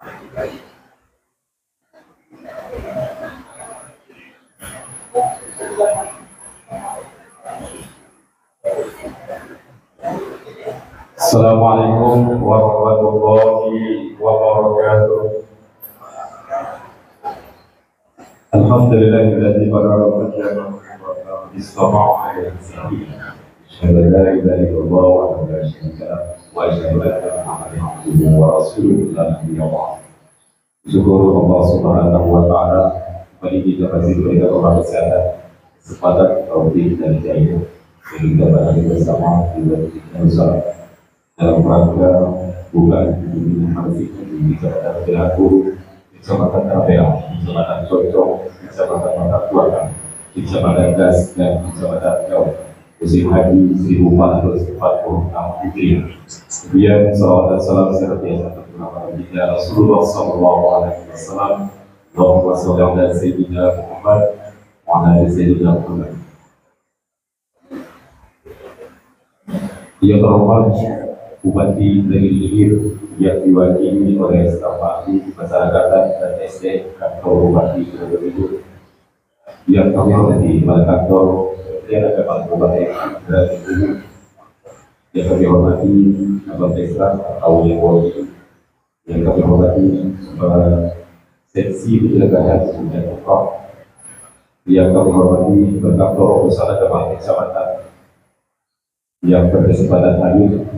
Assalamualaikum warahmatullahi wabarakatuh. Alhamdulillahilladzi qadara wa qaddara wa istama'a ala rizqihi. Asyhadu an la ilaha illallah wa la syarika lah wa asyhadu anna Muhammadan abduhu wa rasuluhu la nabiyya ba'd. Syukur Allah Subhanahu wa taala bagi kita masih diberikan orang kesehatan, kesempatan, taufik dan hidayah sehingga kita bersama di bulan Ramadan dalam rangka bulan ini masih dibicarakan perilaku kecamatan Kapel, kecamatan Cocok, kecamatan Mata Kuala, kecamatan Gas dan kecamatan Kau. Musim Haji 1446 Hijriah. Kemudian salawat dan salam senantiasa tercurahkan kepada Rasulullah Sallallahu Alaihi Wasallam. Allahumma sholli ala Sayyidina Muhammad wa ala ali Sayyidina Muhammad. Yang terhormat Bupati Negeri Ilir yang diwakili oleh staf ahli masyarakatan dan SD kantor Bupati Negeri Ilir, yang kami hormati pada kantor Kementerian Agama Kabupaten Negeri Ilir, yang kami hormati Abang Desa atau yang wali, yang kami hormati seksi penyelenggara dan pokok, yang kami hormati kantor usaha agama kecamatan yang berkesempatan hadir,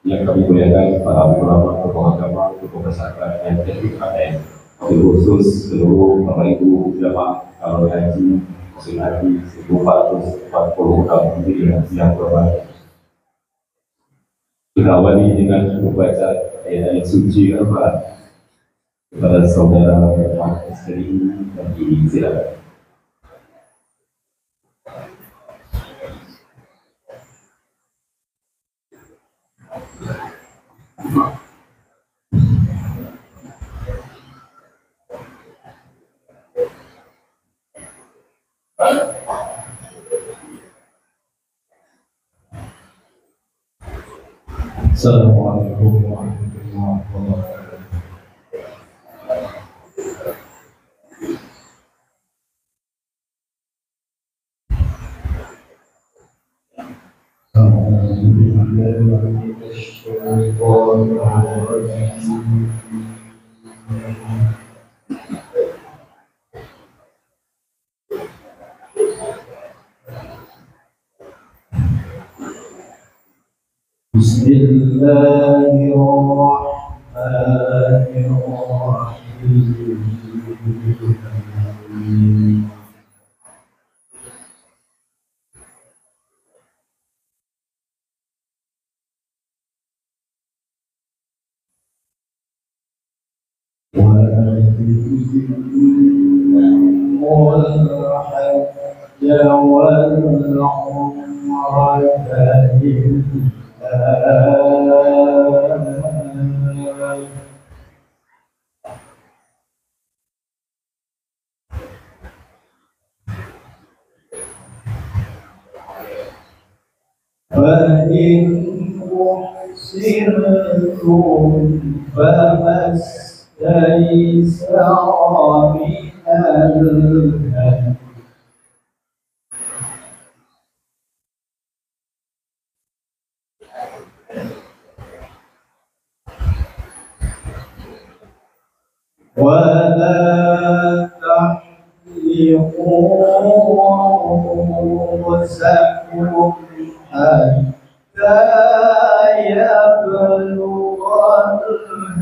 yang kami muliakan para ulama, tokoh agama, tokoh masyarakat yang TKN, khusus seluruh Bapak Ibu jamaah calon haji musim haji 1446 Hijriah yang berbahagia. Kita awali dengan membaca ayat suci Al-Quran kepada saudara Muhammad istri dan diri silakan. Assalamualaikum warahmatullahi wabarakatuh. Bismillahirrahmanirrahim. فإن أحسنتم فما استيسر من الهدي ولا تحلقوا رؤوسكم حتى يبلغ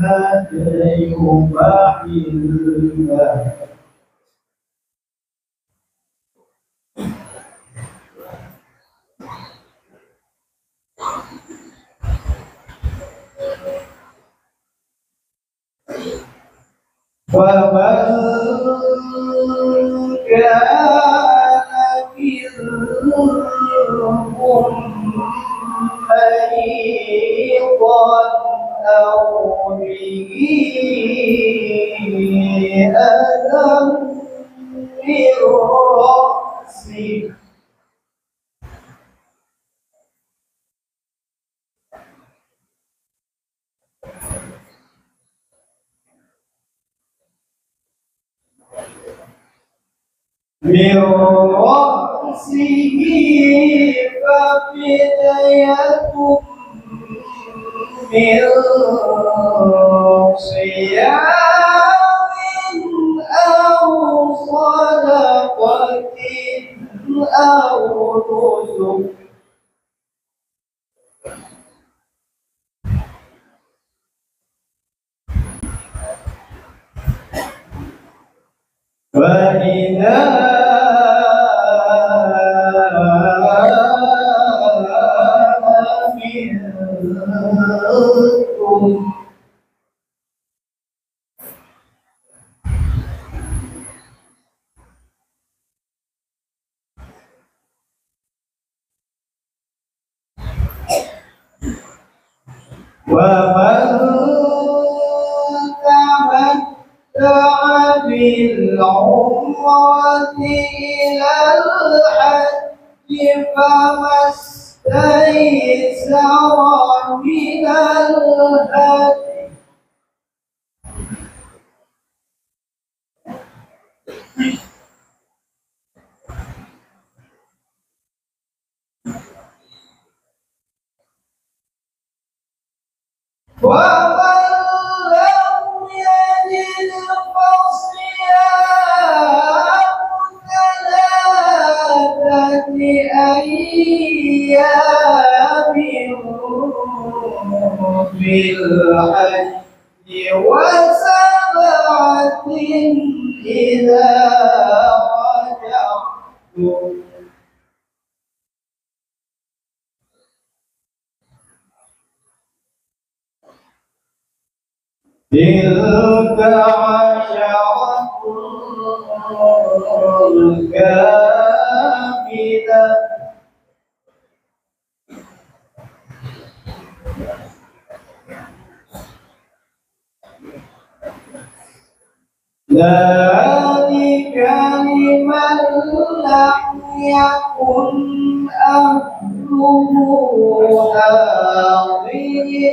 الهدي محله فمن كان منكم مريضا أو به أذى من رأسه من رأسه ففدية من صيام أو صدقة أو نسك فإذا أمنتم ومن تمتع بالعمرة إلى الحج فما استيسر من الهدي ومن لم يجد فصيام ثلاثة أيام في الحج وسبعة إذا رجعتم تلك عشرة كاملة ذلك لمن لم يكن أهله حاضر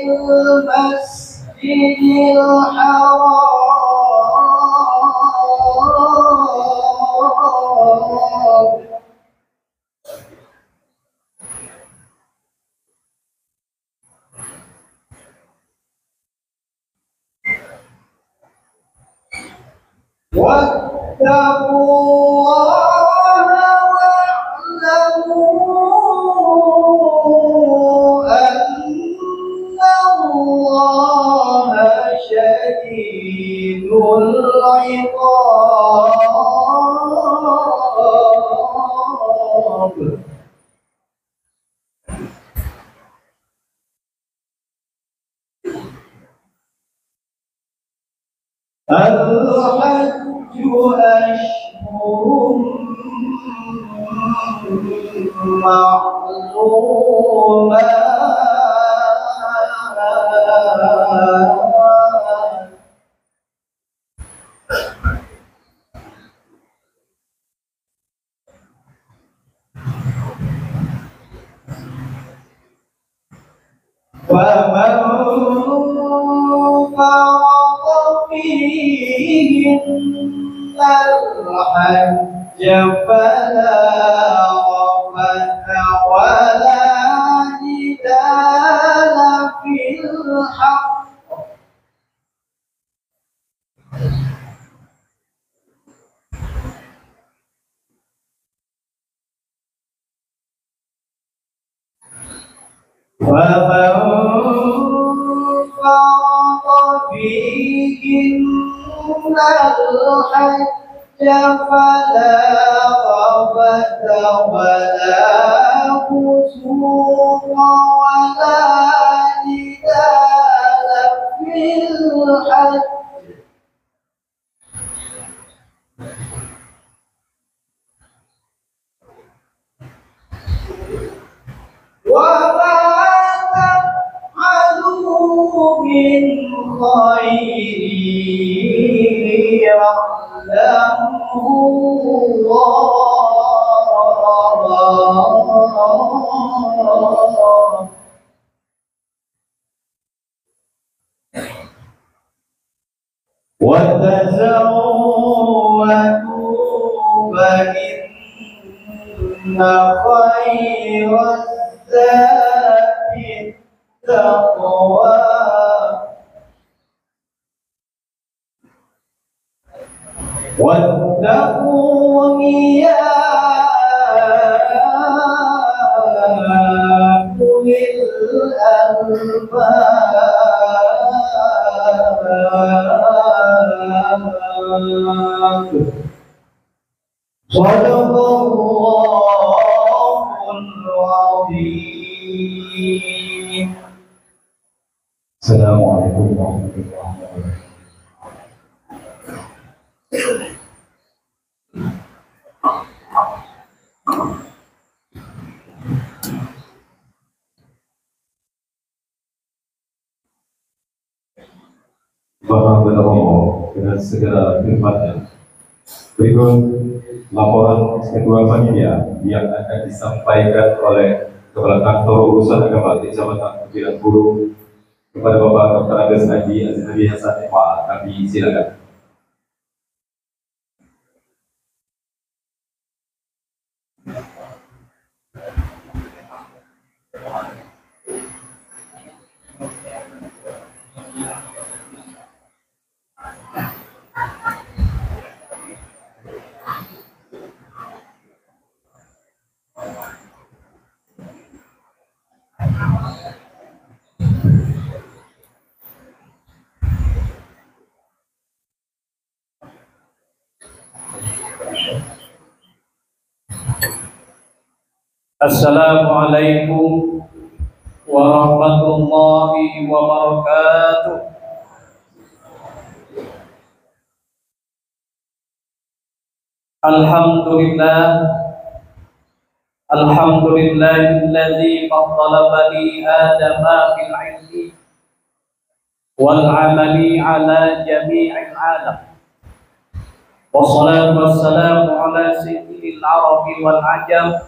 المسجد الحرام واتقوا الله واعلموا أن الله شديد العقاب الحج أشهر معلومات ومن فرض فيهن الحج فلا رفث ولا جدال في الحق ومن فرض فيهن الحج فلا رفث ولا فسوق ولا جدال في الحج وما تفعلوا من خير يعلمه الله وتزودوا فإن خير الزاد التقوى واتقون يا أولي الألباب صدق الله العظيم. السلام عليكم ورحمة الله وبركاته. Bapak Berdoa dengan segala firman-Nya. Berikut laporan kedua panitia yang akan disampaikan oleh Kepala Kantor Urusan Agama Kecamatan Kepulauan Buru kepada Bapak Dr. Agus Haji Azhari Hasan Pak. Kami silakan. Assalamualaikum warahmatullahi wabarakatuh. Alhamdulillahilladzi faddala bani adama bil ilmi wal amali ala jami'il alam. Wassalatu wassalamu ala sayyidil arabi wal ajam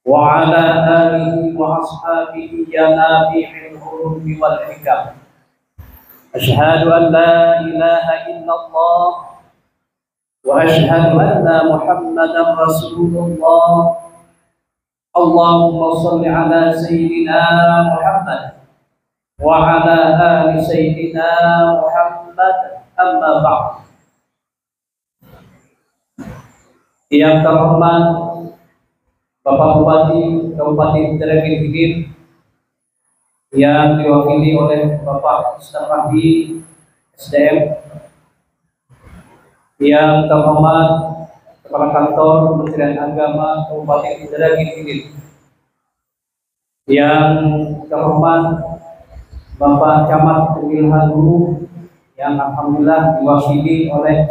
wa ala alihi wa ashabihi ya nabi'il ulumi wal hikam. Asyhadu an la ilaha illallah wa asyhadu anna Muhammadan Rasulullah. Allahumma shalli ala sayyidina Muhammad wa ala ali sayyidina Muhammad. Amma ba'd. Yang terhormat Bapak Bupati Kabupaten Indragiri Hilir yang diwakili oleh Bapak Ustaz Rahdi SDM, yang terhormat Kepala Kantor Kementerian Agama Kabupaten Indragiri Hilir, yang terhormat Bapak Camat Pemilihan Guru yang alhamdulillah diwakili oleh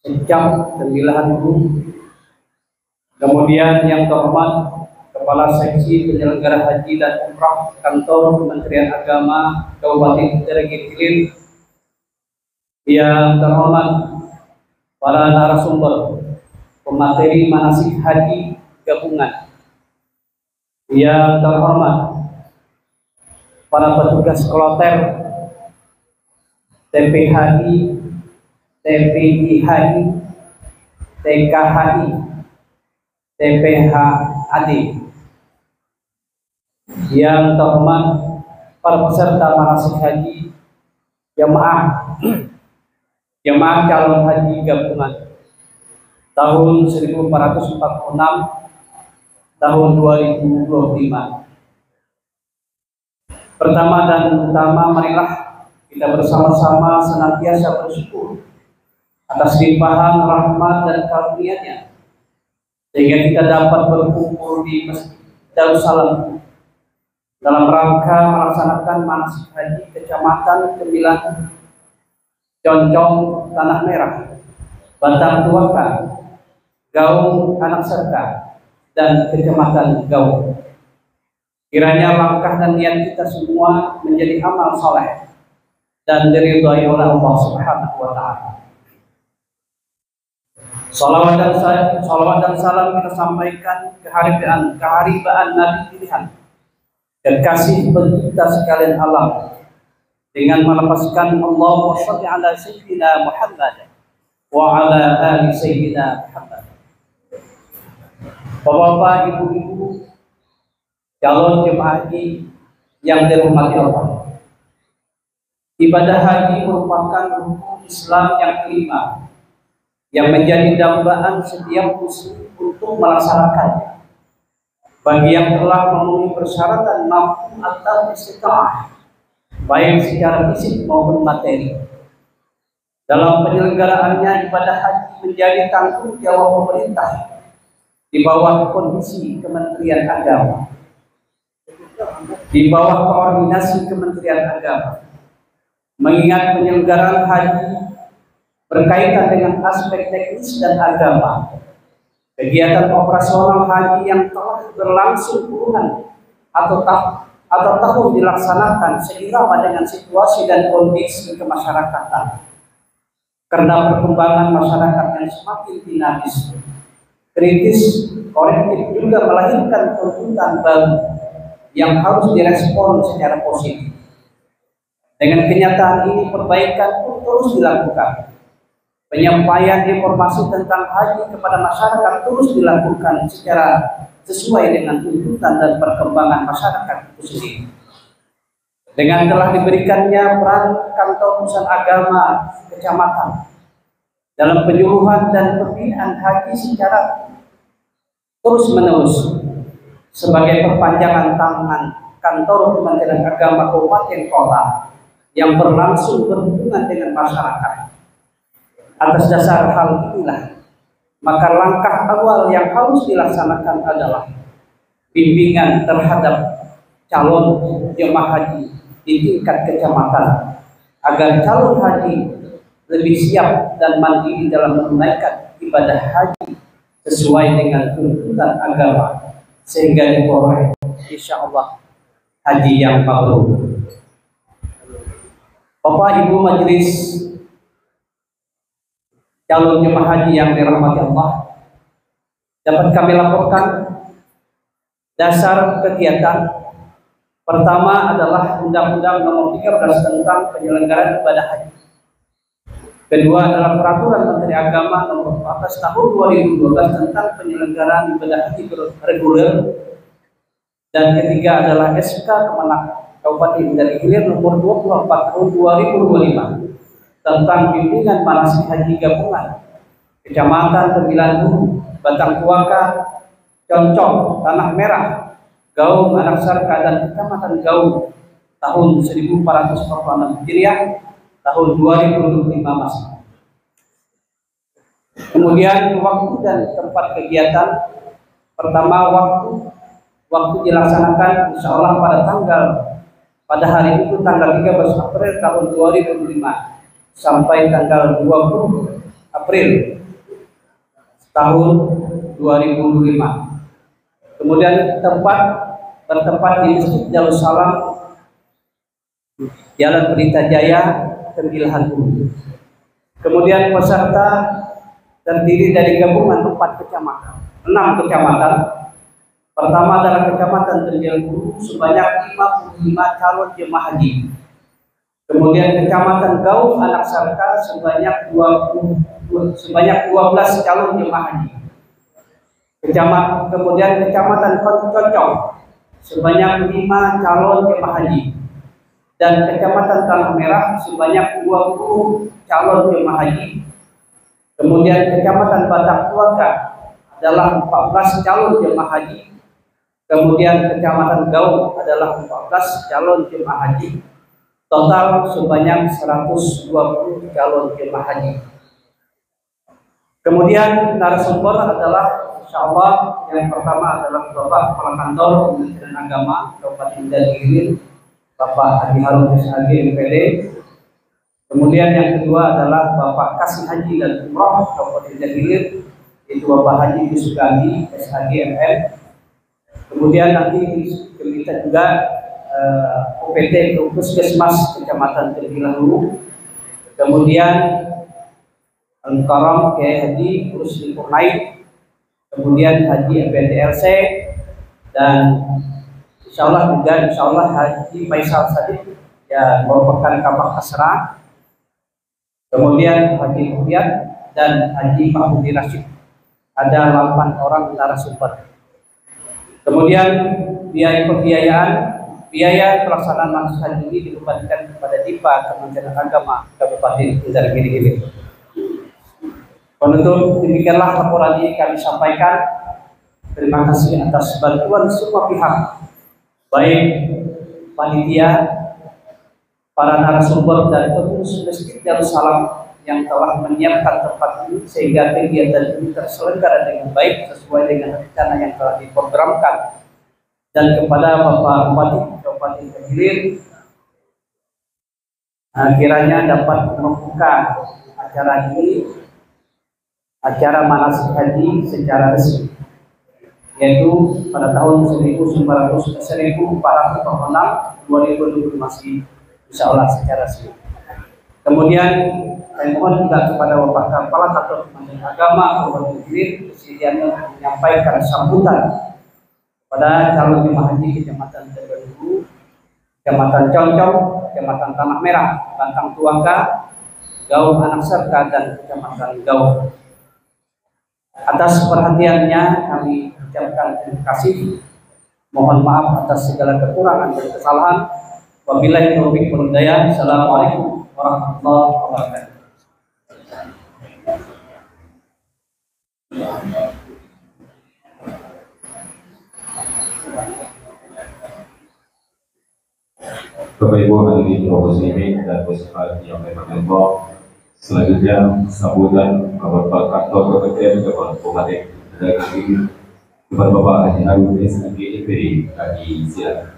Secam Pemilihan Guru. Kemudian yang terhormat Kepala Seksi Penyelenggara Haji dan Umrah Kantor Kementerian Agama Kabupaten Indragiri Hilir, yang terhormat para narasumber pemateri manasik haji gabungan, yang terhormat para petugas kloter TPHI, TPIHI, TKHI, TPHAD, yang terhormat para peserta manasik haji, jemaah calon haji gabungan tahun 1446 tahun 2025. Pertama dan utama, marilah kita bersama-sama senantiasa bersyukur atas limpahan rahmat dan karunia-Nya, sehingga kita dapat berkumpul di Masjid Darussalam dalam rangka melaksanakan manasik haji Kecamatan Kemilan, Concong, Tanah Merah, Batang Tuaka, Gaung, Anak Serta, dan Kecamatan Gaung. Kiranya langkah dan niat kita semua menjadi amal soleh dan diridhai oleh Allah Subhanahu wa Ta'ala. Salawat dan salam kita sampaikan keharibaan Nabi pilihan dan kasih pencipta sekalian alam, dengan melepaskan Allahumma shalli ala sayyidina Muhammad wa ala ali sayyidina Muhammad. Bapak-bapak, ibu-ibu, calon jemaah haji yang dirahmati Allah. Ibadah haji merupakan rukun Islam yang kelima yang menjadi dambaan setiap muslim untuk melaksanakannya. Bagi yang telah memenuhi persyaratan mampu atau istiqamah, baik secara fisik maupun materi. Dalam penyelenggaraannya, ibadah haji menjadi tanggung jawab pemerintah di bawah kondisi Kementerian Agama, di bawah koordinasi Kementerian Agama. Mengingat penyelenggaraan haji berkaitan dengan aspek teknis dan agama, kegiatan operasional haji yang telah berlangsung puluhan atau tahun dilaksanakan seirama dengan situasi dan kondisi kemasyarakatan. Karena perkembangan masyarakat yang semakin dinamis, kritis, kolektif juga melahirkan tuntutan baru yang harus direspon secara positif. Dengan kenyataan ini, perbaikan pun terus dilakukan. Penyampaian informasi tentang haji kepada masyarakat terus dilakukan secara sesuai dengan tuntutan dan perkembangan masyarakat itu sendiri. Dengan telah diberikannya peran kantor pusat agama kecamatan dalam penyuluhan dan pembinaan haji secara terus-menerus sebagai perpanjangan tangan kantor Kementerian Agama kabupaten kota yang berlangsung berhubungan dengan masyarakat. Atas dasar hal inilah, maka langkah awal yang harus dilaksanakan adalah bimbingan terhadap calon jemaah haji di tingkat kecamatan agar calon haji lebih siap dan mandiri dalam menunaikan ibadah haji sesuai dengan tuntutan agama sehingga diperoleh insya Allah haji yang mabrur. Bapak Ibu Majelis calon jemaah haji yang dirahmati Allah, dapat kami laporkan dasar kegiatan. Pertama adalah Undang-Undang Nomor 13 tentang penyelenggaraan ibadah haji. Kedua adalah Peraturan Menteri Agama Nomor 14 Tahun 2012 tentang penyelenggaraan ibadah haji reguler. Dan ketiga adalah SK Kemenak Kabupaten Indragiri Hilir Nomor 24 Tahun 2025 tentang bimbingan manasik haji gabungan Kecamatan Tembilan Hulu, Batang Tuaka, Concong, Tanah Merah, Gaung, Anak Sarka, dan Kecamatan Gaung tahun 1446 Hijriah, tahun 2025 Masehi. Kemudian waktu dan tempat kegiatan. Pertama, waktu dilaksanakan insya Allah pada hari itu tanggal 13 April tahun 2005 sampai tanggal 20 April tahun 2005. Kemudian bertempat di Masjid Darussalam, Jalan Pelita Jaya, Tembilan Hulu. Kemudian peserta terdiri dari gabungan 6 kecamatan. Pertama adalah Kecamatan Tembilan Hulu sebanyak 55 calon jemaah haji. Kemudian Kecamatan Gaung Anak Sarka sebanyak 12 calon jemaah haji. Kemudian Kecamatan Concong sebanyak 5 calon jemaah haji. Dan Kecamatan Tanah Merah sebanyak 20 calon jemaah haji. Kemudian Kecamatan Batang Tuaka adalah 14 calon jemaah haji. Kemudian Kecamatan Gaung adalah 14 calon jemaah haji. Total sebanyak 120 calon jemaah haji. Kemudian narasumber adalah insya Allah yang pertama adalah Bapak Kepala Kantor Kementerian Agama Kabupaten Indragiri, Bapak Haji Harun SHG MPD. Kemudian yang kedua adalah Bapak Kasih Haji dan Umroh Kabupaten Indragiri, yaitu Bapak Haji Yusuf Gandhi SHG MM. Kemudian nanti kita juga OPT Puskesmas Kecamatan Tembilan Hulu. Kemudian Al-Karam Kiai Haji Rusli Purnaid, kemudian Haji MPDLC, dan insya Allah Haji Faisal Sadiq yang merupakan Kabak Asra, kemudian Haji Ruhyat, dan Haji Mahmudi Rashid. Ada 8 orang narasumber. Kemudian biaya pelaksanaan manasik haji ini dibebankan kepada DIPA Kementerian Agama Kabupaten Indragiri Hilir. Penutup, demikianlah laporan ini kami sampaikan. Terima kasih atas bantuan semua pihak, baik panitia, para narasumber dan pengurus Masjid Darussalam yang telah menyiapkan tempat ini sehingga kegiatan ini terselenggara dengan baik sesuai dengan rencana yang telah diprogramkan. Dan kepada Bapak Bupati Kabupaten Hilir, kiranya dapat membuka acara ini, acara manasik haji secara resmi, yaitu pada tahun 1446 2020 masih insya Allah secara resmi. Kemudian saya mohon juga kepada Bapak Kepala Kantor Kementerian Agama Kabupaten Hilir kesediaannya menyampaikan sambutan pada calon jemaah haji Kecamatan Tegaluhu, Kecamatan Concong, Kecamatan Tanah Merah, Bantang Tuangka, Gaul Anak Serka, dan Kecamatan Gaul. Atas perhatiannya kami ucapkan terima kasih. Mohon maaf atas segala kekurangan dan kesalahan. Wabillahi taufiq wal hidayah. Assalamualaikum warahmatullahi wabarakatuh. Bapak Ibu hadirin muslimin dan muslimat yang dirahmati Allah. Selanjutnya sambutan Bapak Kantor Kementerian Kabupaten Indragiri kepada Bapak Haji Harun SMG EPD Haji silakan.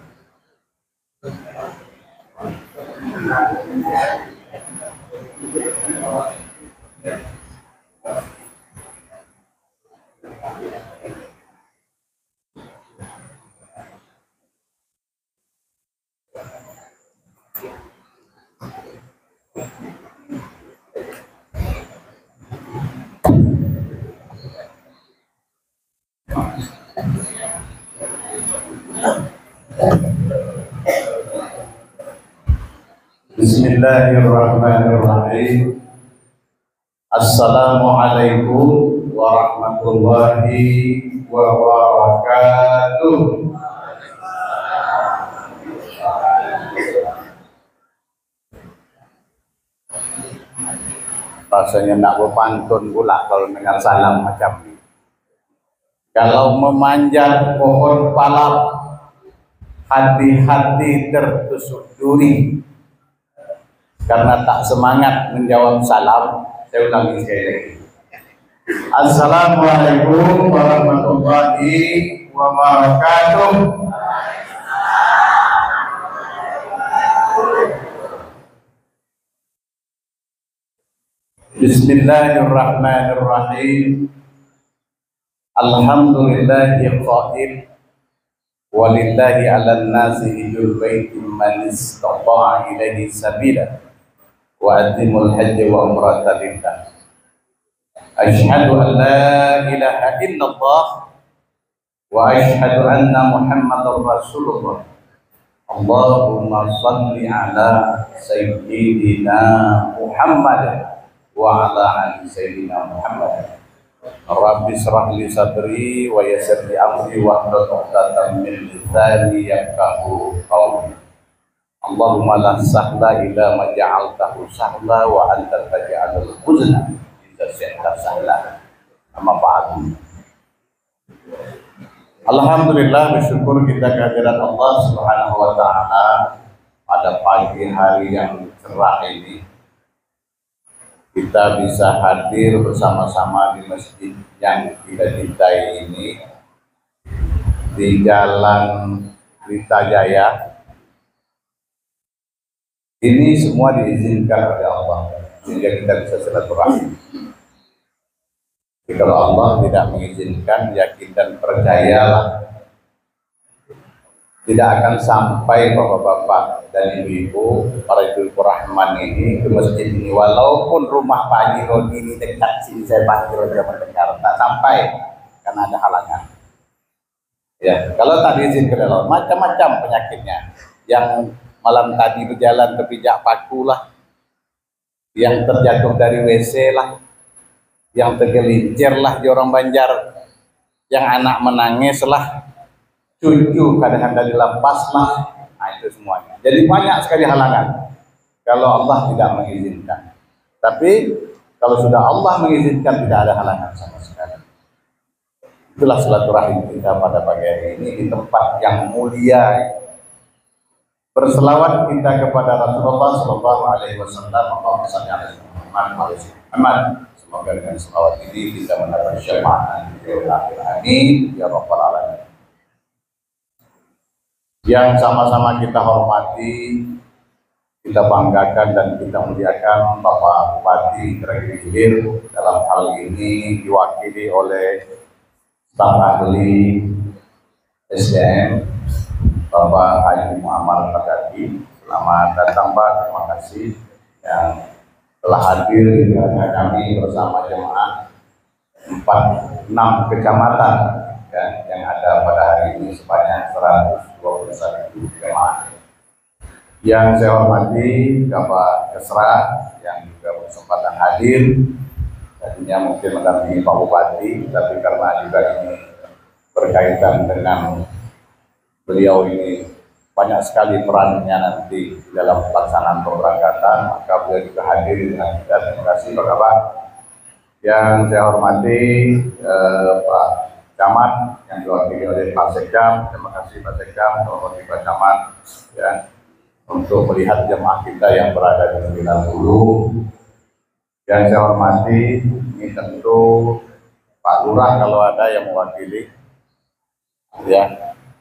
Bismillahirrahmanirrahim. Assalamualaikum warahmatullahi wabarakatuh. Rasanya nak berpantun pula kalau dengar salam macam ini. Kalau memanjat pohon palak, hati-hati tertusuk duri. Karena tak semangat menjawab salam, saya ulangi sekali lagi. Assalamualaikum warahmatullahi wabarakatuh. Bismillahirrahmanirrahim. Alhamdulillahi qail walillahi 'alan nasi hijjul baiti man istata'a ilaihi sabila wa atimul hajji wa umrata lillah. Asyhadu an la ilaha illallah wa asyhadu anna Muhammadar Rasulullah. Allahumma shalli ala sayyidina Muhammad wa ala ali sayyidina Muhammad. Rabbi shrah li sadri wa yassir li amri wahlul 'uqdatam min lisani yafqahu qawli. Allahumma la sahla illa ma ja'altahu sahla wa anta taj'alul huzna idza syi'ta sahla. Amma ba'du. Alhamdulillah, bersyukur kita kehadirat Allah Subhanahu wa taala pada pagi hari yang cerah ini. Kita bisa hadir bersama-sama di masjid yang kita cintai ini di Jalan Pelita Jaya. Ini semua diizinkan oleh Allah sehingga kita bisa silaturahmi. Kalau Allah tidak mengizinkan, yakin dan percayalah tidak akan sampai bapak-bapak dan ibu-ibu para ibu rahman ini ke masjid ini. Walaupun rumah Pak Haji Rodi ini dekat sini, saya Pak Haji Rodi mendengar, tak sampai karena ada halangan. Ya, kalau tak diizinkan Allah, macam-macam penyakitnya. Yang malam tadi berjalan kepijak paku lah, yang terjatuh dari WC lah, yang tergelincir lah di orang Banjar, yang anak menangis lah, cucu kadang-kadang dilepas lah, nah itu semuanya. Jadi banyak sekali halangan kalau Allah tidak mengizinkan. Tapi kalau sudah Allah mengizinkan, tidak ada halangan sama sekali. Itulah silaturahim kita pada pagi hari ini di tempat yang mulia. Berselawat kita kepada Rasulullah Sallallahu Alaihi Wasallam. Allahumma shalli ala Muhammad. Semoga dengan selawat ini kita mendapat syafaat di akhir. Amin ya rabbal alamin. Yang sama-sama kita hormati, kita banggakan dan kita muliakan Bapak Bupati Indragiri Hilir, dalam hal ini diwakili oleh staf ahli SDM Bapak Haji Muhammad Bagati. Selamat datang Pak, terima kasih yang telah hadir di tengah kami bersama jemaah 6 kecamatan ya, yang ada pada hari ini sebanyak 121 jemaah. Yang saya hormati Bapak Kesra yang juga berkesempatan hadir, tadinya mungkin mendampingi Pak Bupati, tapi karena juga ini berkaitan dengan beliau ini banyak sekali perannya nanti dalam pelaksanaan pemberangkatan, maka beliau juga hadir dengan kita. Terima kasih Pak Kabar. Yang saya hormati Pak Camat yang diwakili oleh Pak Sekam. Terima kasih Pak Sekam, terima Pak Camat ya, untuk melihat jemaah kita yang berada di 90. Yang saya hormati ini tentu Pak Lurah kalau ada yang mewakili ya.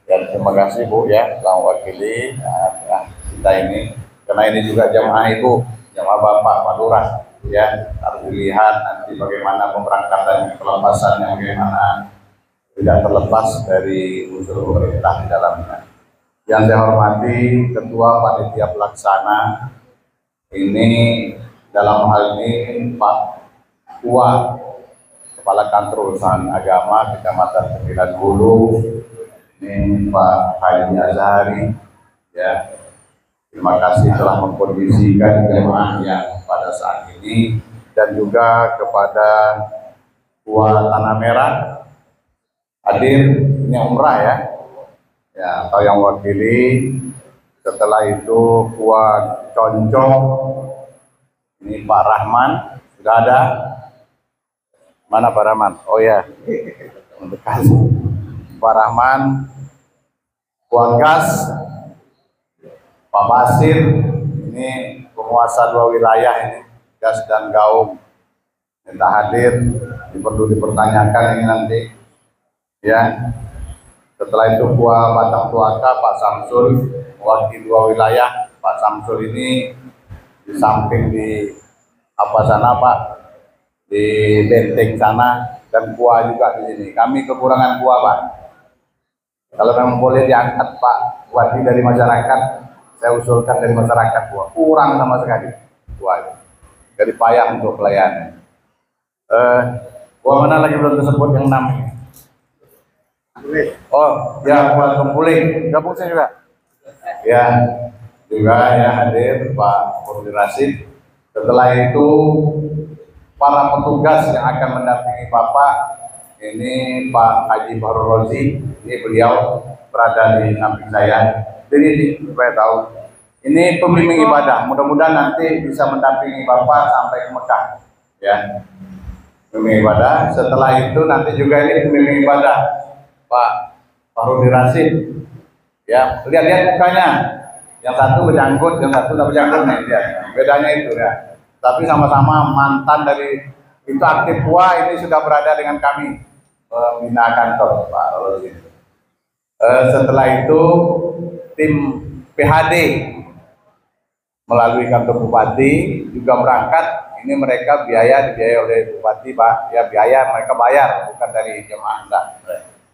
Dan terima kasih Bu ya telah mewakili kita ini, karena ini juga jemaah Ibu, jemaah Bapak Pak Lurah ya, harus dilihat nanti bagaimana pemberangkatan pelepasannya, bagaimana tidak terlepas dari unsur pemerintah di dalamnya. Yang saya hormati Ketua Panitia Pelaksana ini, dalam hal ini Pak Kua, Kepala Kantor Urusan Agama Kecamatan 90, ini Pak Haji Azhari ya, terima kasih telah mengkondisikan jemaah yang pada saat ini, dan juga kepada Kua Tanah Merah hadir ini umrah ya, atau yang wakili. Setelah itu Kua Concong ini Pak Rahman sudah ada, mana Pak Rahman? Oh ya, untuk kasih Pak Rahman, Kua Gas, Pak Basir, ini penguasa 2 wilayah ini, Gas dan Gaum, minta hadir, perlu dipertanyakan ini nanti ya. Setelah itu Kua Batang Tuaka, Pak Samsul, mewakili 2 wilayah. Pak Samsul ini di samping di apa sana Pak, di Benteng sana, dan Kua juga di sini. Kami kekurangan Kua Pak. Kalau memang boleh diangkat Pak Bupati dari masyarakat, saya usulkan dari masyarakat Kua. Kurang sama sekali Kua, jadi payah untuk pelayanan. Kua mana lagi belum tersebut yang 6 ini? Oh ya, Kua Tumpuling, gabung saya juga. Ya, juga ya hadir Pak Purdi Rasid. Setelah itu para petugas yang akan mendampingi Bapak, ini Pak Haji Bahrul Rozi, ini beliau berada di samping saya. Jadi supaya tahu, ini pembimbing ibadah. Mudah-mudahan nanti bisa mendampingi Bapak sampai ke Mekah, ya. Pembimbing ibadah. Setelah itu nanti juga ini pembimbing ibadah Pak Farudi Rasid, ya. Lihat-lihat mukanya. Yang satu berjanggut, yang satu tidak berjanggut nih, ya. Bedanya itu ya. Tapi sama-sama mantan dari itu aktif Kua, ini sudah berada dengan kami pembina kantor Pak Rozi. Setelah itu tim PHD melalui kantor Bupati juga berangkat. Ini mereka dibiayai oleh Bupati Pak, ya biaya mereka bayar, bukan dari jemaah enggak.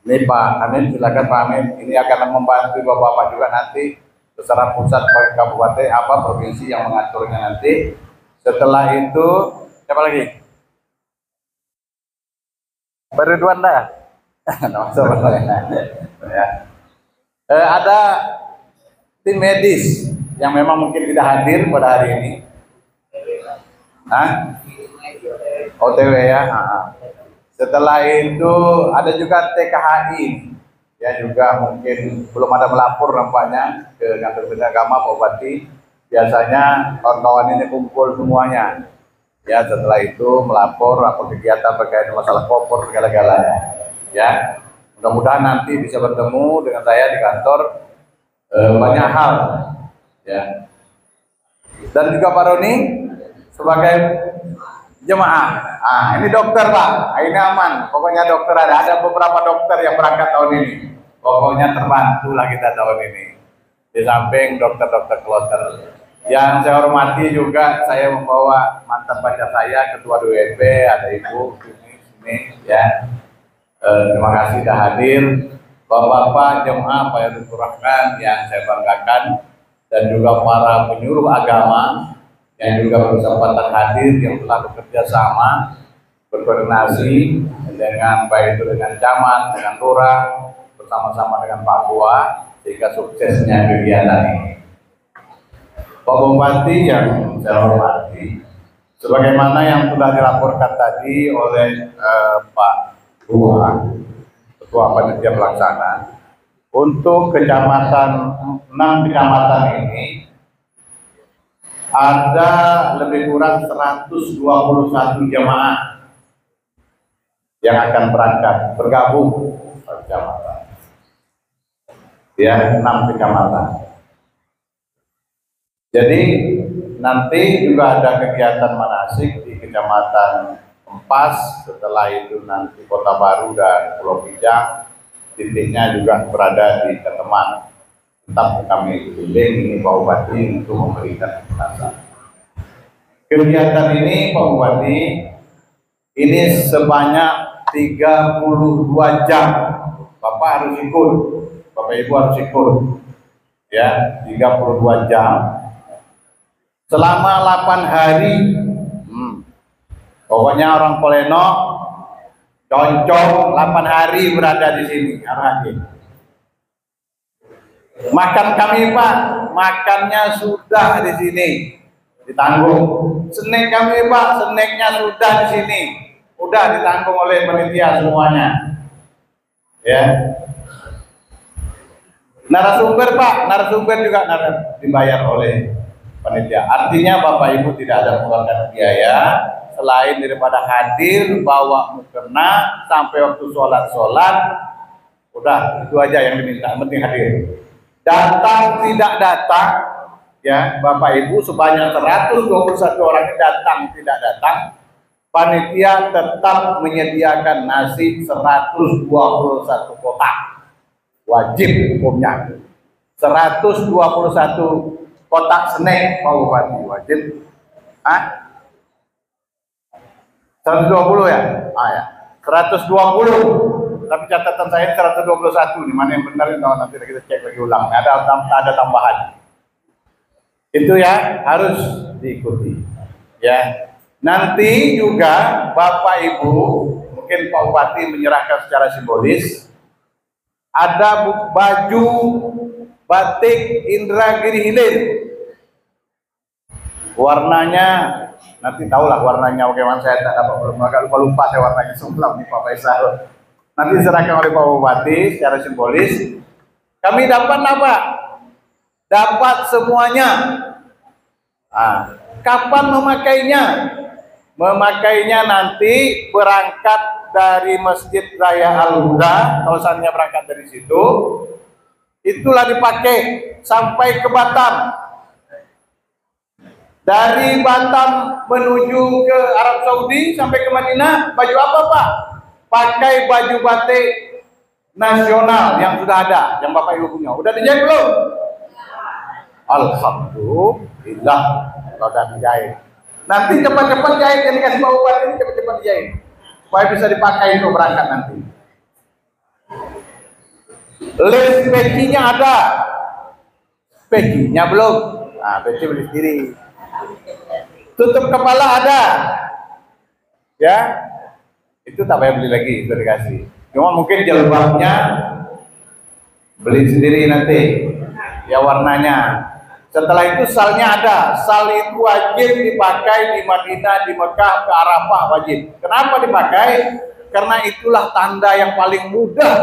Ini Pak Amin, silakan Pak Amin. Ini akan membantu Bapak-Bapak juga nanti secara pusat kabupaten apa provinsi yang mengaturnya nanti. Setelah itu siapa lagi? Pak Ridwan dah. Ya. Ada tim medis yang memang mungkin tidak hadir pada hari ini. OTW ya. Setelah itu ada juga TKHI, ya juga mungkin belum ada melapor nampaknya ke kantor Kementerian Agama Pak Bupati. Biasanya kawan-kawan ini kumpul semuanya. Ya setelah itu melapor apa kegiatan terkait masalah kopor segala-galanya. Ya mudah-mudahan nanti bisa bertemu dengan saya di kantor banyak hal. Ya dan juga Pak Roni sebagai jemaah. Ini dokter Pak, ini aman. Pokoknya dokter ada beberapa dokter yang berangkat tahun ini. Pokoknya terbantulah kita tahun ini. Di samping dokter-dokter kloter. Yang saya hormati juga, saya membawa mantan pacar saya, Ketua DWP, ada Ibu sini ya. Terima kasih sudah hadir. Bapak-bapak jemaah Pak Yadukur Rahman yang saya banggakan dan juga para penyuluh agama yang juga berkesempatan hadir, yang telah bekerja sama, berkoordinasi dengan baik itu dengan camat, dengan lurah, bersama-sama dengan Pak Bua, sehingga suksesnya kegiatan ini. Pak Bupati yang saya hormati, sebagaimana yang sudah dilaporkan tadi oleh Pak Bua, Ketua Panitia Pelaksana, untuk kecamatan 6 kecamatan ini ada lebih kurang 121 jemaah yang akan berangkat bergabung ke kecamatan. Ya, 6 kecamatan. Jadi nanti juga ada kegiatan manasik di Kecamatan Empas, setelah itu nanti Kota Baru dan Pulau Pijang, titiknya juga berada di Keteman. Tetap kami bimbing ini Pak Bupati untuk memberikan penjelasan. Kegiatan ini Pak Bupati ini sebanyak 32 jam. Bapak harus ikut, Bapak Ibu harus ikut. Ya, 32 jam. Selama 8 hari. Pokoknya orang Poleno concong 8 hari berada di sini, harus hadir. Makan kami Pak, makannya sudah di sini, ditanggung. Snack kami Pak, snacknya sudah di sini, udah ditanggung oleh panitia semuanya. Ya. Narasumber Pak, narasumber juga dibayar oleh panitia. Artinya Bapak Ibu tidak ada mengeluarkan biaya selain daripada hadir, bawa mukena sampai waktu sholat, udah itu aja yang diminta, penting hadir. Datang tidak datang, ya Bapak Ibu sebanyak 121 orang yang datang tidak datang, panitia tetap menyediakan nasi 121 kotak, wajib hukumnya. 121 kotak snack Pak Bupati wajib. 120 ya? Ya. 120. Tapi catatan saya 121 nih, mana yang benar itu nanti kita cek lagi ulang. Ada tambahan. Itu ya harus diikuti. Ya. Nanti juga Bapak Ibu, mungkin Pak Bupati menyerahkan secara simbolis ada baju batik Indragiri Hilir. Warnanya nanti tahulah warnanya bagaimana, saya tak dapat, belum agak lupa saya warnanya semalam nih Pak Faisal. Nanti diserahkan oleh Pak Bupati secara simbolis. Kami dapat apa? Dapat semuanya. Kapan memakainya? Memakainya nanti berangkat dari Masjid Raya Al-Huda, kalau seandainya berangkat dari situ, itulah dipakai sampai ke Batam. Dari Batam menuju ke Arab Saudi sampai ke Madinah, baju apa Pak? Pakai baju batik nasional yang sudah ada, yang Bapak Ibu punya. Udah dijahit belum? Alhamdulillah, sudah dijahit. Nanti cepat-cepat jahit, yang dikasih Pak Bupati ini cepat-cepat dijahit, supaya bisa dipakai untuk berangkat nanti. Les pecinya ada, pecinya belum. Peci beli sendiri. Tutup kepala ada, ya. Itu tak payah beli lagi, itu dikasih. Cuma mungkin jilbabnya beli sendiri nanti, ya warnanya. Setelah itu salnya ada. Sal itu wajib dipakai di Madinah, di Mekah, ke Arafah wajib. Kenapa dipakai? Karena itulah tanda yang paling mudah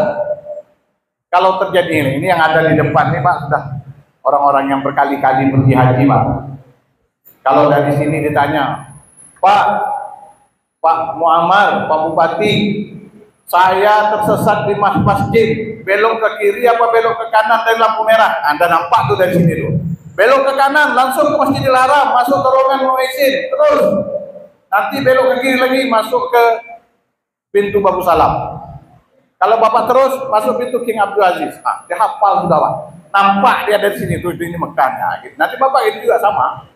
kalau terjadi ini. Ini yang ada di depan nih Pak, sudah orang-orang yang berkali-kali pergi haji Pak. Kalau dari sini ditanya, Pak Muammar, Pak Bupati, saya tersesat di masjid, belok ke kiri apa belok ke kanan dari lampu merah? Anda nampak tuh dari sini tuh. Belok ke kanan, langsung ke Masjidil Haram, masuk terowongan Muizin, terus nanti belok ke kiri lagi, masuk ke pintu Babu Salam. Kalau Bapak terus masuk pintu King Abdul Aziz, dia hafal sudah Pak. Nampak dia dari sini tuh, ini Mekahnya. Gitu. Nanti Bapak ini juga sama.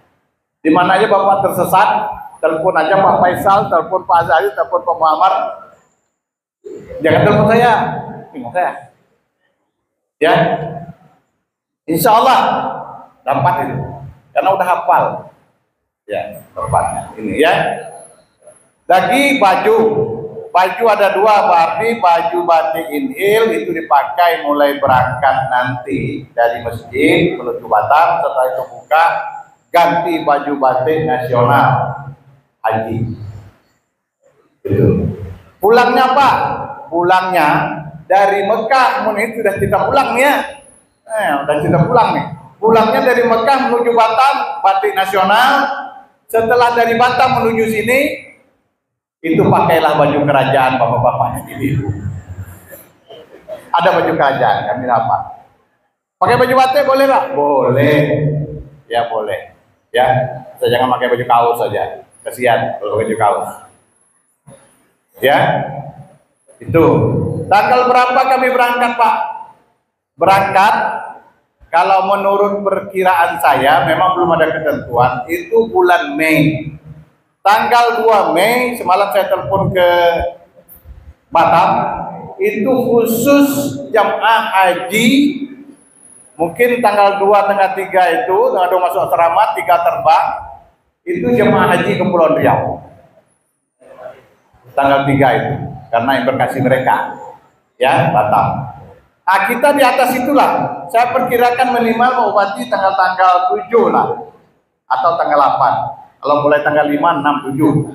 Di mana aja Bapak tersesat, telepon aja Pak Faisal, telepon Pak Azali, telepon Pak Muammar. Jangan telepon saya, telepon saya. Ya, Insya Allah dapat itu, karena udah hafal. Ya, tempatnya ini ya. Lagi baju ada dua, berarti baju batik inhil itu dipakai mulai berangkat nanti dari masjid menuju Batam. Setelah itu buka, ganti baju batik nasional haji. Itu. Pulangnya Pak, pulangnya dari Mekah, ini sudah kita pulang nih ya. Udah kita pulang nih. Pulangnya dari Mekah menuju Batam, batik nasional. Setelah dari Batam menuju sini, itu pakailah baju kerajaan bapak-bapaknya ibu. Ada baju kerajaan, kami dapat. Pakai baju batik boleh Pak? Boleh. Ya boleh. Ya, saya jangan pakai baju kaos saja. Kasihan kalau baju kaos. Ya, itu. Tanggal berapa kami berangkat Pak? Berangkat. Kalau menurut perkiraan saya, memang belum ada ketentuan, itu bulan Mei. Tanggal 2 Mei, semalam saya telepon ke Batam, itu khusus jamaah haji, mungkin tanggal 2, tanggal 3 itu, tanggal 2 masuk asrama, 3 terbang, itu jamaah haji ke Pulau Riau. Tanggal 3 itu, karena embarkasi mereka, ya, Batam. Nah, kita di atas itulah. Saya perkirakan minimal Pak Bupati tanggal 7 lah, atau tanggal 8. Kalau mulai tanggal 5, 6, 7.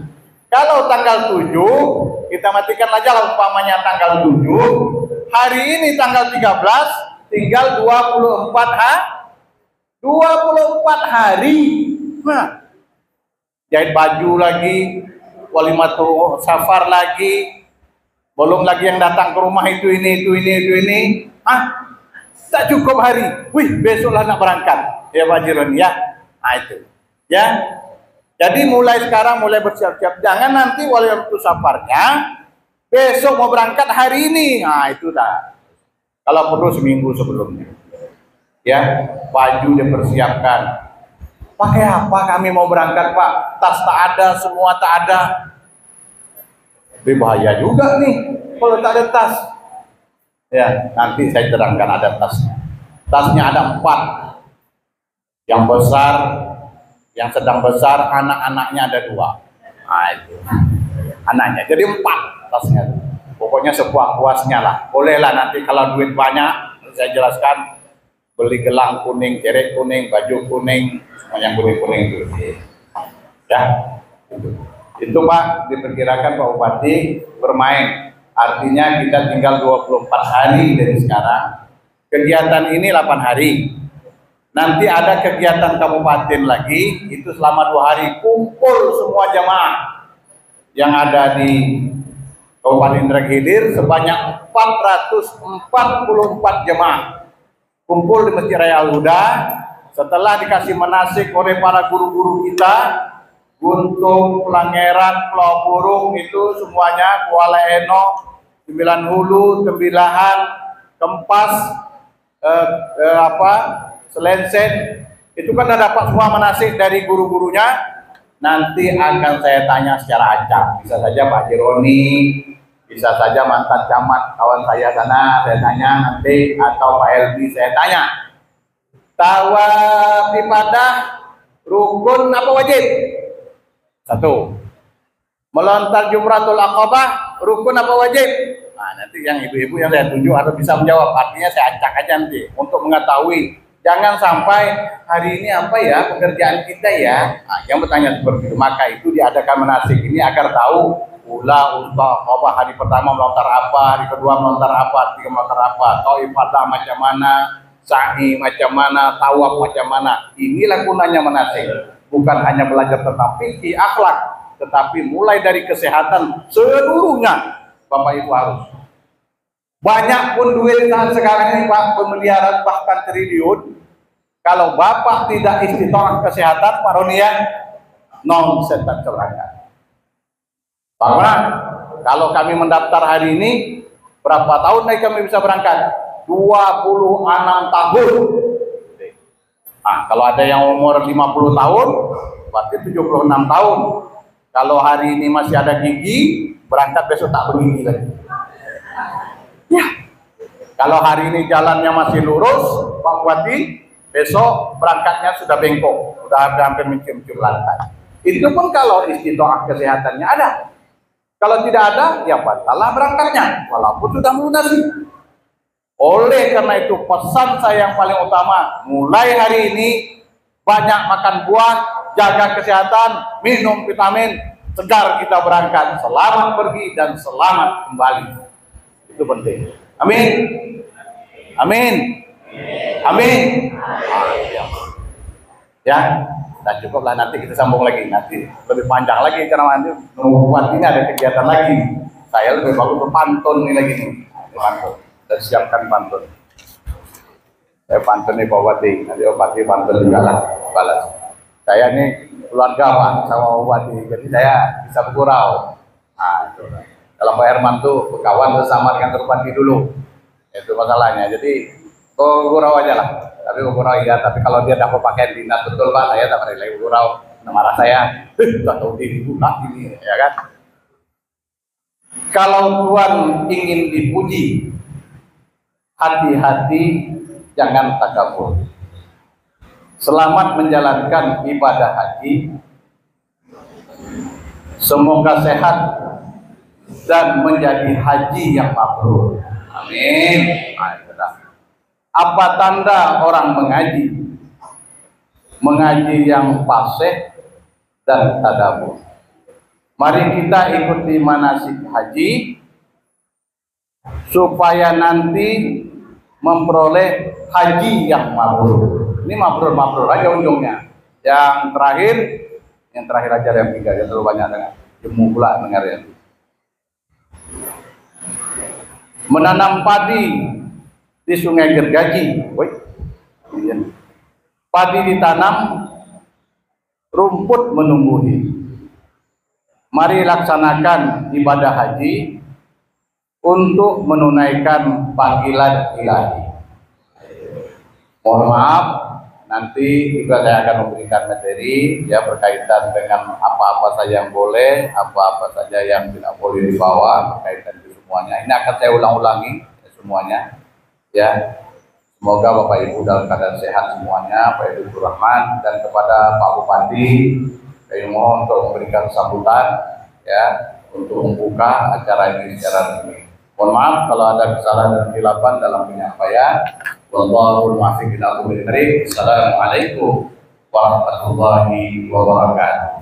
Kalau tanggal 7, kita matikan aja lah umpamanya tanggal 7. Hari ini tanggal 13, tinggal 24 hari. Nah, jahit baju lagi, walimatul safar lagi. Belum lagi yang datang ke rumah itu ini. Tak cukup hari. Wih, besoklah nak berangkat. Ya Pak Jiron ya. Nah itu. Ya. Jadi mulai sekarang mulai bersiap-siap. Jangan nanti walimatul safarnya besok mau berangkat hari ini. Nah itu dah. Kalau perlu seminggu sebelumnya. Ya, baju dipersiapkan. Pakai apa kami mau berangkat Pak? Tas tak ada, semua tak ada. Bahaya juga nih kalau tak ada tas. Ya, nanti saya terangkan ada tasnya. Tasnya ada 4. Yang besar, yang sedang besar, anak-anaknya ada 2. Nah, itu. Anaknya. Jadi 4 tasnya. Pokoknya sepuas-puasnya lah. Bolehlah nanti kalau duit banyak, saya jelaskan, beli gelang kuning, ceret kuning, baju kuning, semua yang kuning-kuning itu. Ya, itu. Itu Pak, diperkirakan Pak Bupati bermain. Artinya kita tinggal 24 hari dari sekarang. Kegiatan ini 8 hari. Nanti ada kegiatan kabupaten lagi, itu selama 2 hari. Kumpul semua jamaah yang ada di Kabupaten Indragiri Hilir sebanyak 444 jamaah. Kumpul di Masjid Raya Al-Huda. Setelah dikasih manasik oleh para guru-guru kita, Guntung, Pelanggeran, Pulau Burung itu semuanya, Kuala Eno, 9 Hulu, Tembilahan, Kempas, Selensen, itu kan sudah dapat semua manasik dari guru-gurunya. Nanti akan saya tanya secara acak. Bisa saja Pak Jironi, bisa saja mantan camat kawan saya sana, saya tanya nanti, atau Pak Elvi saya tanya. Tawaf ibadah rukun apa wajib? 1. Melontar Jumratul Aqabah rukun apa wajib? Nah, nanti yang ibu-ibu yang saya tunjuk harus bisa menjawab. Artinya saya acak aja nanti untuk mengetahui. Jangan sampai hari ini apa ya pekerjaan kita ya. Nah, yang bertanya seperti itu, maka itu diadakan manasik ini agar tahu pula untuk apa hari pertama melontar apa, hari kedua melontar apa, tiga melontar apa, atau ibadah macam mana, sa'i macam mana, tawaf macam mana. Inilah gunanya manasik. Bukan hanya belajar tentang fikih, akhlak, tetapi mulai dari kesehatan seluruhnya. Bapak Ibu harus. Banyak pun duit saat sekarang ini Pak, pemeliharaan bahkan triliun. Kalau Bapak tidak istiqomah kesehatan, Paronia, nonsen tak berangkat. Bagaimana? Kalau kami mendaftar hari ini, berapa tahun lagi kami bisa berangkat? 26 tahun. Nah, kalau ada yang umur 50 tahun, berarti 76 tahun. Kalau hari ini masih ada gigi, berangkat besok tak begini lagi. Ya. Kalau hari ini jalannya masih lurus, Pak Bupati, besok berangkatnya sudah bengkok, sudah hampir mencium-cium lantai. Itu pun kalau istiqomah kesehatannya ada. Kalau tidak ada, ya batallah berangkatnya, walaupun sudah melunasi. Oleh karena itu pesan saya yang paling utama, mulai hari ini banyak makan buah, jaga kesehatan, minum vitamin, segar kita berangkat, selamat pergi dan selamat kembali. Itu penting. Amin. Amin. Amin. Ya, dan cukuplah, nanti kita sambung lagi, nanti lebih panjang lagi karena nanti buat ini ada kegiatan lagi. Saya lebih bagus berpantun ini lagi nih, pantun. Dan siapkan pantun. Saya pantun nih Pak Bupati, nanti Pak Bupati pantun juga lah balas. Saya ini keluarga Pak sama Pak Bupati, jadi saya bisa bergurau. Nah, itu. Kalau Pak Herman tuh kawan bersama dengan Bupati dulu, itu masalahnya. Jadi gurau aja lah. Tapi gurau iya, tapi kalau dia dapat pakaian dinas betul Pak, saya tak pernah lagi gurau. Marah saya, tak tahu diri guna ini, ya kan? Kalau Tuhan ingin dipuji, hati-hati jangan takabur. Selamat menjalankan ibadah haji. Semoga sehat dan menjadi haji yang mabrur. Amin. Apa tanda orang mengaji? Mengaji yang fasih dan tadabbur. Mari kita ikuti manasik haji supaya nanti memperoleh haji yang mabrur. Ini mabrur aja ujungnya. Yang terakhir aja yang tiga, yang terlalu banyak dengar. Jemu pula dengar ya. Menanam padi di Sungai Gergaji. Padi ditanam, rumput menumbuhi. Mari laksanakan ibadah haji untuk menunaikan panggilan ilahi. Mohon maaf, nanti juga saya akan memberikan materi ya berkaitan dengan apa-apa saja yang boleh, apa-apa saja yang tidak boleh dibawa berkaitan dengan semuanya. Ini akan saya ulang-ulangi semuanya. Ya, semoga Bapak Ibu dalam keadaan sehat semuanya, Pak Ibu Rahman, dan kepada Pak Bupati, saya mohon untuk memberikan sambutan ya untuk membuka acara ini secara resmi. Mohon maaf kalau ada kesalahan dan kesilapan dalam penyampaian. Wallahul muwaffiq ila aqwamit thoriq. Assalamualaikum warahmatullahi wabarakatuh.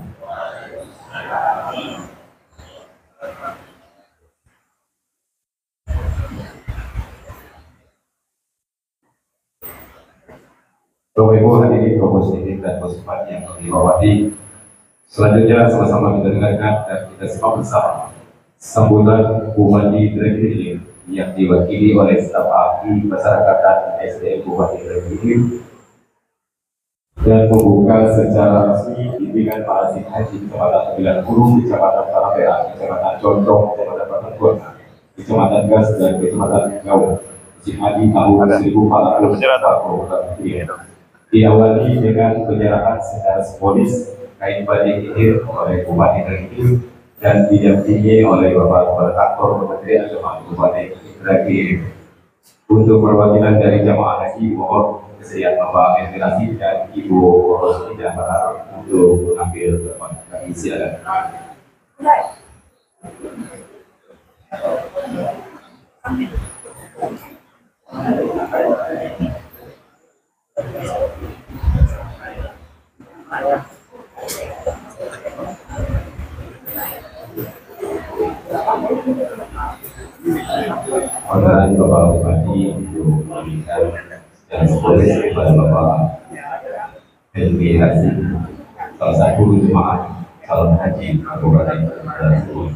Bapak Ibu hadirin kaum muslimin dan muslimat yang dirahmati, selanjutnya sama-sama kita dengarkan dan kita simak bersama sambutan Bupati Gresik yang diwakili oleh staf ahli masyarakatan SDM Bupati Gresik dan membuka secara resmi bimbingan manasik haji Kecamatan 90, Kecamatan Parapea, Kecamatan Condong, Kecamatan Patengkuan, Kecamatan Gas dan Kecamatan Gawang, Haji tahun 1440. Diawali dengan penyerahan secara simbolis kain batik ini oleh Bupati Gresik dan didampingi oleh Bapak Kantor Kementerian Agama Bupati Gresik. Untuk perwakilan dari jamaah haji mohon kesediaan Bapak Entirasi dan Ibu Rosmi Jambara untuk mengambil tempat. Kami silakan. Pada Bapak Bupati untuk memberikan dan seterusnya kepada Bapak Henry Hasim, salah satu jemaah calon haji Kabupaten Garut.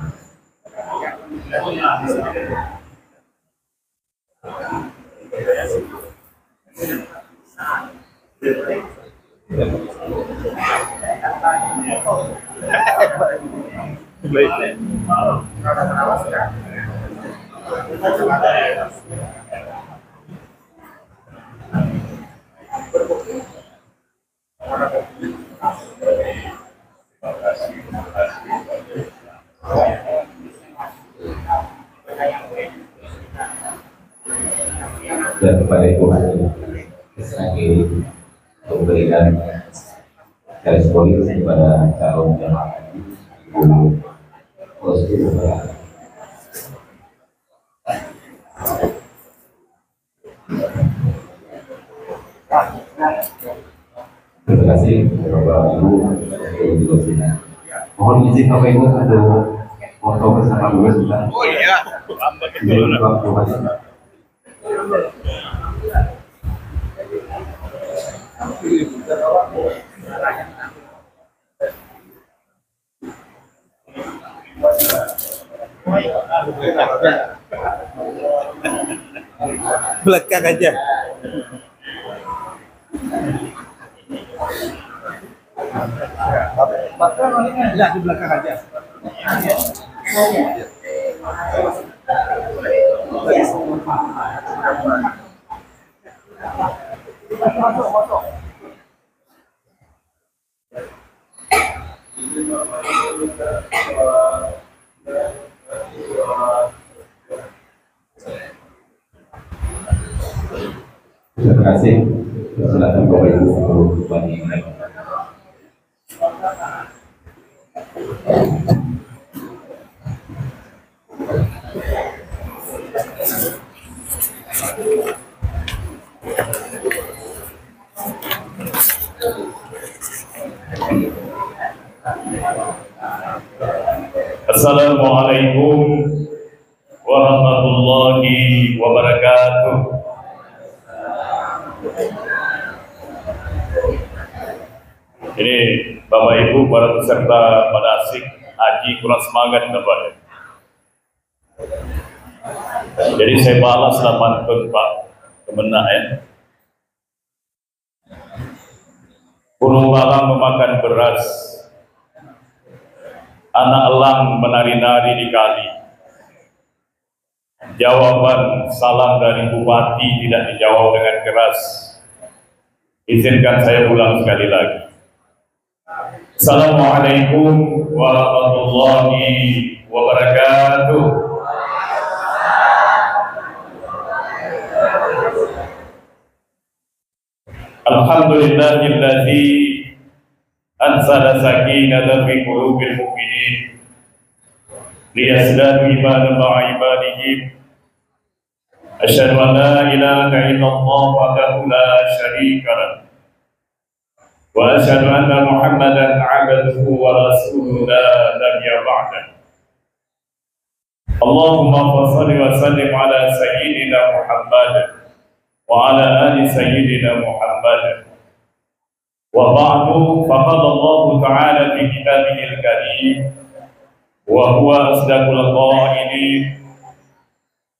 Dan kepada Ibu Haji sebagai memberikan garis polisi kepada calon jemaah haji Ibu Rosti. Terima kasih Bapak Ibu di sini. Mohon izin Bapak Ibu untuk foto bersama dulu sebentar. Oh iya, belakang aja. Enggak, di belakang aja. Masuk. Terima kasih. Silakan Bapak Ibu untuk bandingkan. Assalamualaikum warahmatullahi wabarakatuh. Ini Bapak Ibu para peserta manasik haji kurang semangat nampaknya. Jadi saya balas pantun Pak Kemenak ya. Burung balang memakan beras, anak elang menari-nari di kali. Jawaban salam dari Bupati tidak dijawab dengan keras. Izinkan saya ulang sekali lagi. Assalamualaikum warahmatullahi wabarakatuh. Alhamdulillahilladzi anzala sakinata fi qulubil mu'minin liyazdadu imanan ma'a ibadihim. Asyhadu an la ilaha illallah wahdahu la syarika lah wa asyhadu anna Muhammadan 'abduhu wa rasuluhu la nabiyya ba'dah. Allahumma shalli wa sallim ala sayyidina Muhammad wa ala ali sayyidina Muhammad. Wa ba'du, faqala Allah ta'ala fi kitabihil karim wa huwa asdaqul qailin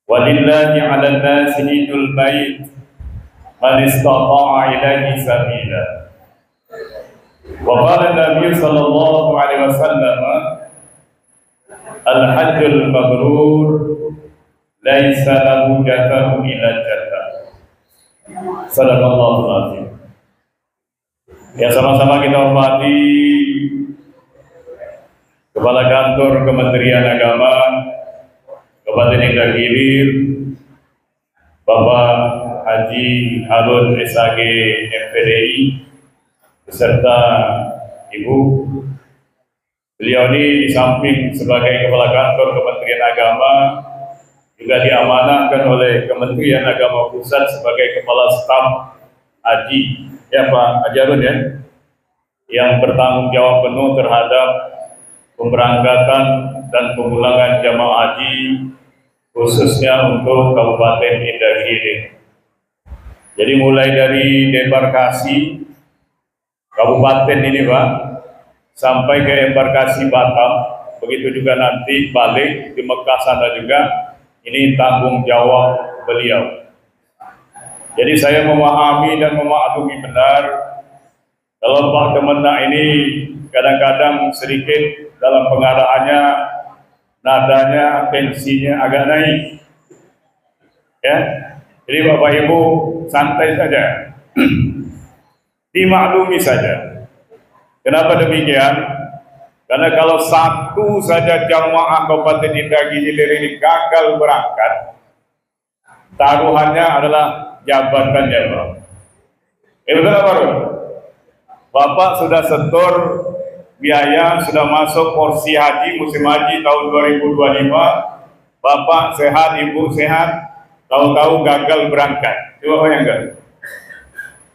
walillahi 'alan nasi hijjul bait man istata'a ilaihi sabila. Wa qala Nabi sallallahu alaihi wasallam al-hajjul mabrur laisa lahu jazaa'un illa jannah. Sadaqallahul azim. Ya, sama-sama kita hormati Kepala Kantor Kementerian Agama Kabupaten Indragiri Hilir, Bapak Haji Harun SAG MPDI beserta Ibu. Beliau ini di samping sebagai Kepala Kantor Kementerian Agama juga diamanahkan oleh Kementerian Agama Pusat sebagai Kepala Staf Haji, ya Pak Haji Harun ya, yang bertanggung jawab penuh terhadap pemberangkatan dan pemulangan jamaah haji khususnya untuk Kabupaten Indah Kirin. Jadi mulai dari debarkasi kabupaten ini Pak sampai ke embarkasi Batam, begitu juga nanti balik di Mekah sana juga, ini tanggung jawab beliau. Jadi saya memahami dan memaklumi benar kalau Pak Kemenang ini kadang-kadang sedikit dalam pengarahannya nadanya, tensinya agak naik. Ya, jadi Bapak Ibu santai saja, dimaklumi saja. Kenapa demikian? Karena kalau satu saja jamaah Kabupaten Indah Hilir ini gagal berangkat, taruhannya adalah jabatannya, Pak. Betul apa, Bro? Bapak sudah setor biaya, sudah masuk porsi haji musim haji tahun 2025. Bapak sehat, Ibu sehat, tahu-tahu gagal berangkat. Coba bayangkan.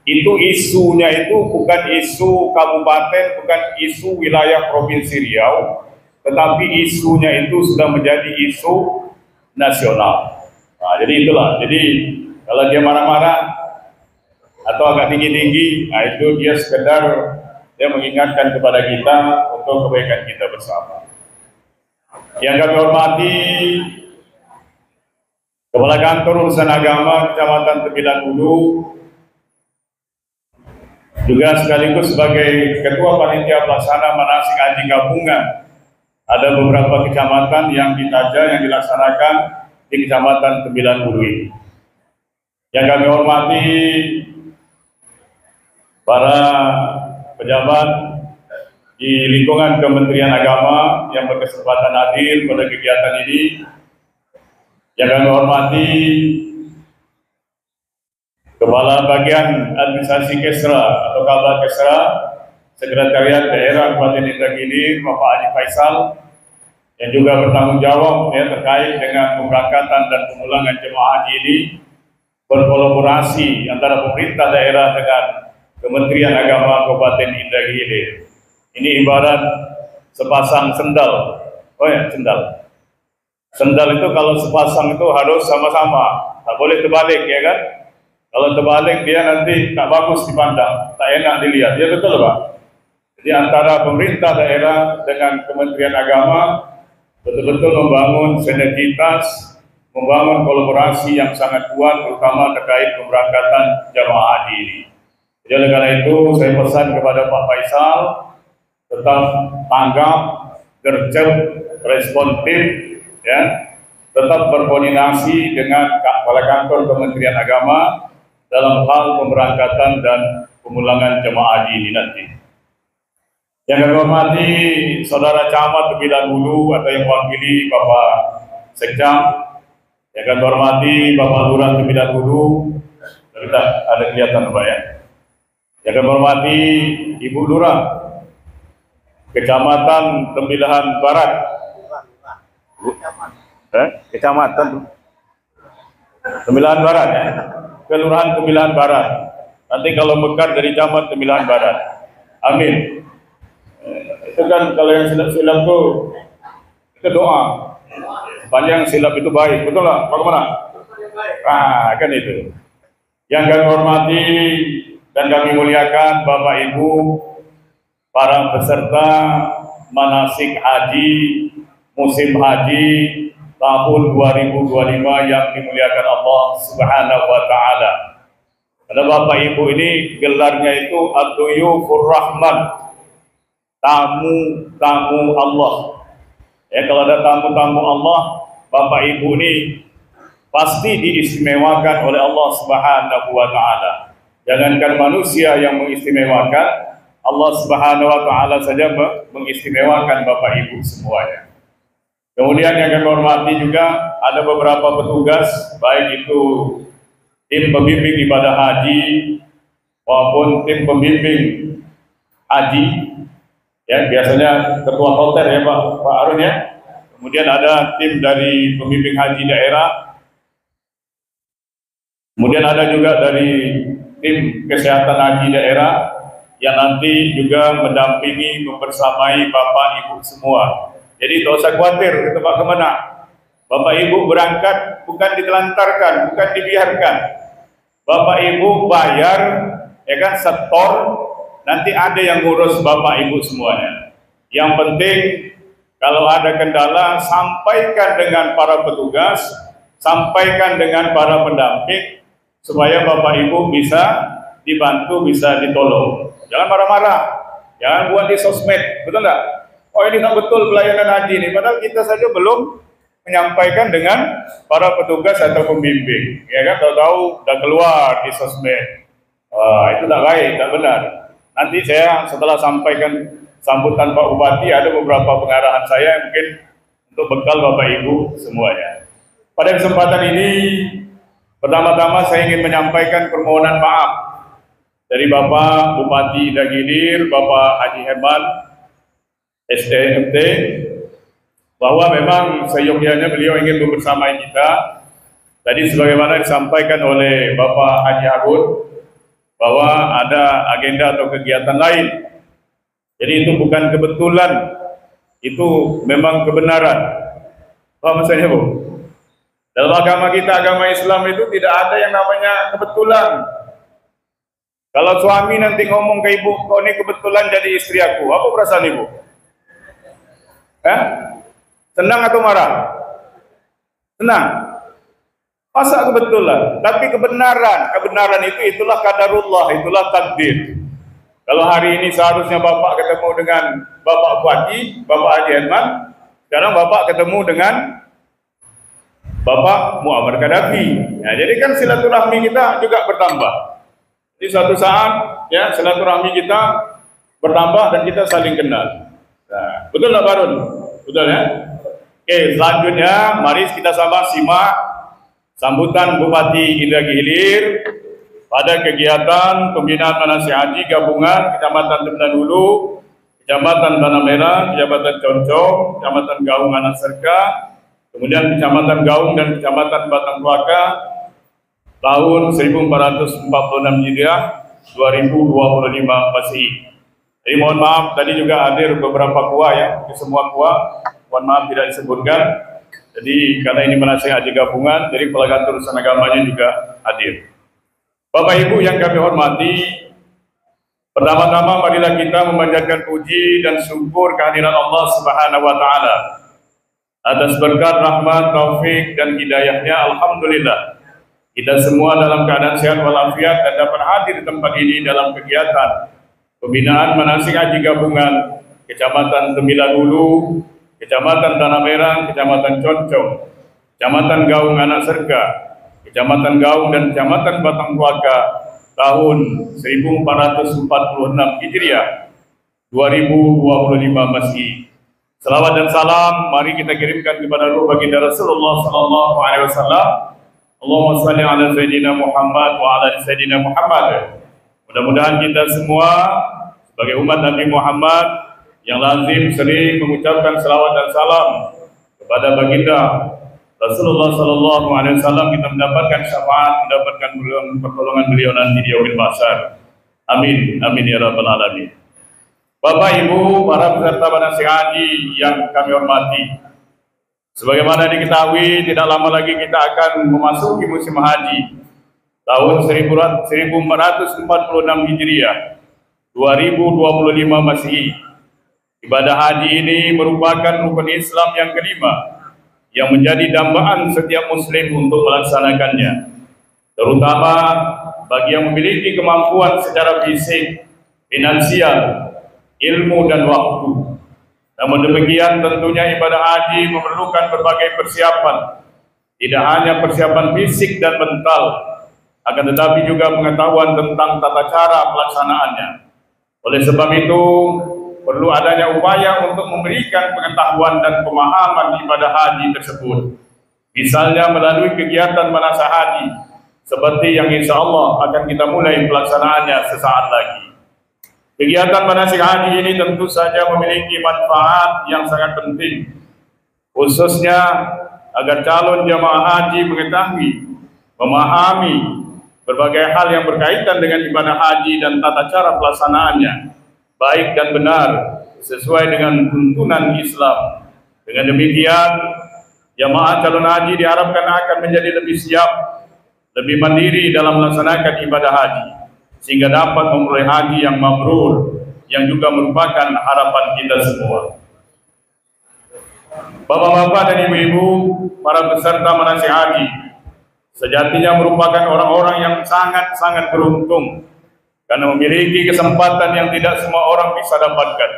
Itu isunya itu bukan isu kabupaten, bukan isu wilayah Provinsi Riau, tetapi isunya itu sudah menjadi isu nasional. Nah, jadi itulah. Jadi kalau dia marah-marah atau agak tinggi-tinggi, nah itu dia sekedar dia mengingatkan kepada kita untuk kebaikan kita bersama. Yang kami hormati Kepala Kantor Urusan Agama Kecamatan Tembilan Hulu, juga sekaligus sebagai Ketua Panitia Pelaksana Manasik Haji Gabungan. Ada beberapa kecamatan yang yang dilaksanakan di Kecamatan Tembilan Hulu ini. Yang kami hormati para pejabat di lingkungan Kementerian Agama yang berkesempatan hadir pada kegiatan ini. Yang kami hormati Kepala Bagian Administrasi Kesra atau Kabak Kesra Sekretariat Daerah Kabupaten Indah Hilir, Bapak Haji Faisal, yang juga bertanggung jawab ya, terkait dengan pemberangkatan dan pemulangan jemaah haji ini, berkolaborasi antara pemerintah daerah dengan Kementerian Agama Kabupaten Indah Hilir. Ini ibarat sepasang sendal. Oh ya, sendal. Sendal itu kalau sepasang itu harus sama-sama, tak boleh terbalik, ya kan? Kalau terbalik dia nanti tak bagus dipandang, tak enak dilihat. Ya betul, Pak. Jadi antara pemerintah daerah dengan Kementerian Agama betul-betul membangun sinergitas, membangun kolaborasi yang sangat kuat, terutama terkait pemberangkatan jamaah haji ini. Jadi oleh karena itu saya pesan kepada Pak Faisal tetap tanggap, gercep, responsif, ya, tetap berkoordinasi dengan Kepala Kantor Kementerian Agama dalam hal pemberangkatan dan pemulangan jemaah haji ini nanti. Yang kami hormati Saudara Camat Tembilan Hulu atau yang mewakili Bapak Sekcam, yang kami hormati Bapak Lurah Tembilan Hulu, kita ada kelihatan Pak ya. Yang kami hormati Ibu Lurah Kecamatan Tembilahan Barat, Kecamatan Tembilahan Barat ya. Kelurahan Tembilahan Barat. Nanti kalau mekar dari Camat Tembilahan Barat. Amin. Itu kan kalau yang silap-silap tuh itu doa. Sepanjang silap itu baik, betul nggak? Bagaimana? Ah, kan itu. Yang kami hormati dan kami muliakan Bapak Ibu, para peserta manasik haji musim haji tahun 2025 yang dimuliakan Allah Subhanahu wa taala. Karena Bapak Ibu ini gelarnya itu Ad-Duyufur Rahman, tamu-tamu Allah. Ya, kalau ada tamu-tamu Allah, Bapak Ibu ini pasti diistimewakan oleh Allah Subhanahu wa taala. Jangankan manusia yang mengistimewakan, Allah Subhanahu wa taala saja mengistimewakan Bapak Ibu semuanya. Kemudian yang kami hormati juga ada beberapa petugas, baik itu tim pembimbing ibadah haji maupun tim pembimbing haji. Ya, biasanya ketua hotel ya Pak Arun ya. Kemudian ada tim dari pembimbing haji daerah. Kemudian ada juga dari tim kesehatan haji daerah yang nanti juga mendampingi, membersamai Bapak Ibu semua Jadi tak usah khawatir ke tempat ke mana. Bapak Ibu berangkat bukan ditelantarkan, bukan dibiarkan. Bapak Ibu bayar, ya kan, setor, nanti ada yang ngurus Bapak Ibu semuanya. Yang penting kalau ada kendala, sampaikan dengan para petugas, sampaikan dengan para pendamping, supaya Bapak Ibu bisa dibantu, bisa ditolong. Jangan marah-marah, jangan buat di sosmed, betul nggak? Oh ini tak betul pelayanan haji ini, padahal kita saja belum menyampaikan dengan para petugas atau pembimbing, ya kan? Tahu-tahu udah keluar di sosmed, itu tak baik, tak benar. Nanti saya setelah sampaikan sambutan Pak Bupati, ada beberapa pengarahan saya mungkin untuk bekal Bapak Ibu semuanya. Pada kesempatan ini, pertama-tama saya ingin menyampaikan permohonan maaf dari Bapak Bupati Indragiri Hilir, Bapak Haji Herman STMT, bahwa memang seyogyanya beliau ingin membersamai kita. Tadi sebagaimana disampaikan oleh Bapak Haji Harun, bahwa ada agenda atau kegiatan lain. Jadi itu bukan kebetulan, itu memang kebenaran. Paham maksudnya, Bu? Dalam agama kita, agama Islam itu tidak ada yang namanya kebetulan. Kalau suami nanti ngomong ke ibu, kau ini kebetulan jadi istri aku, apa perasaan ibu? Senang atau marah? Senang. Masa kebetulan? Tapi kebenaran itu itulah qadarullah, itulah takdir. Kalau hari ini seharusnya Bapak ketemu dengan Bapak Bupati, Bapak Haji Herman, sekarang Bapak ketemu dengan Bapak Muammar Gaddafi. Nah, jadi kan silaturahmi kita juga bertambah. Di suatu saat ya silaturahmi kita bertambah dan kita saling kenal. Nah, betul nggak Barun? Betul ya? Oke, selanjutnya mari kita sama simak sambutan Bupati Indragiri Hilir pada kegiatan pembinaan manasik haji gabungan Kecamatan Temdan Hulu, Kecamatan Tanah Merah, Kecamatan Concong, Kecamatan Gaung Anak Serka, kemudian Kecamatan Gaung dan Kecamatan Batang Tuaka tahun 1446 Hijriah 2025 Masehi. Jadi mohon maaf tadi juga hadir beberapa kuah ya, di semua kuah mohon maaf tidak disebutkan. Jadi karena ini manasik haji gabungan, jadi pelagatur urusan agamanya juga hadir. Bapak Ibu yang kami hormati, pertama-tama marilah kita memanjatkan puji dan syukur kehadiran Allah Subhanahu wa taala atas berkat rahmat, taufik dan hidayahnya. Alhamdulillah kita semua dalam keadaan sehat walafiat dan dapat hadir di tempat ini dalam kegiatan pembinaan manasik haji gabungan Kecamatan Tembilan Hulu, Kecamatan Tanah Merah, Kecamatan Concong, Kecamatan Gaung Anak Serka, Kecamatan Gaung dan Kecamatan Batang Tuaka tahun 1446 Hijriah 2025 Masehi. Salawat dan salam mari kita kirimkan kepada ruh baginda Rasulullah sallallahu alaihi wasallam. Allahumma shalli ala sayyidina Muhammad wa ala sayyidina Muhammad. Mudah-mudahan kita semua sebagai umat Nabi Muhammad yang lazim sering mengucapkan salawat dan salam kepada baginda Rasulullah sallallahu alaihi wasallam, kita mendapatkan syafaat, mendapatkan pertolongan beliau nanti di yaumil mahsyar. Amin, amin ya rabbal alamin. Bapak Ibu, para peserta manasik haji yang kami hormati, sebagaimana diketahui tidak lama lagi kita akan memasuki musim haji tahun 1446 Hijriah 2025 Masehi. Ibadah haji ini merupakan rukun Islam yang kelima yang menjadi dambaan setiap muslim untuk melaksanakannya, terutama bagi yang memiliki kemampuan secara fisik, finansial, ilmu dan waktu. Namun demikian tentunya ibadah haji memerlukan berbagai persiapan, tidak hanya persiapan fisik dan mental, akan tetapi juga pengetahuan tentang tata cara pelaksanaannya. Oleh sebab itu perlu adanya upaya untuk memberikan pengetahuan dan pemahaman ibadah haji tersebut, misalnya melalui kegiatan manasik haji seperti yang insya Allah akan kita mulai pelaksanaannya sesaat lagi. Kegiatan manasik haji ini tentu saja memiliki manfaat yang sangat penting, khususnya agar calon jamaah haji mengetahui, memahami berbagai hal yang berkaitan dengan ibadah haji dan tata cara pelaksanaannya, baik dan benar, sesuai dengan tuntunan Islam Dengan demikian, jamaah calon haji diharapkan akan menjadi lebih siap, lebih mandiri dalam melaksanakan ibadah haji, sehingga dapat memperoleh haji yang mabrur, yang juga merupakan harapan kita semua. Bapak-bapak dan ibu-ibu, para peserta manasik haji, sejatinya merupakan orang-orang yang sangat-sangat beruntung karena memiliki kesempatan yang tidak semua orang bisa dapatkan,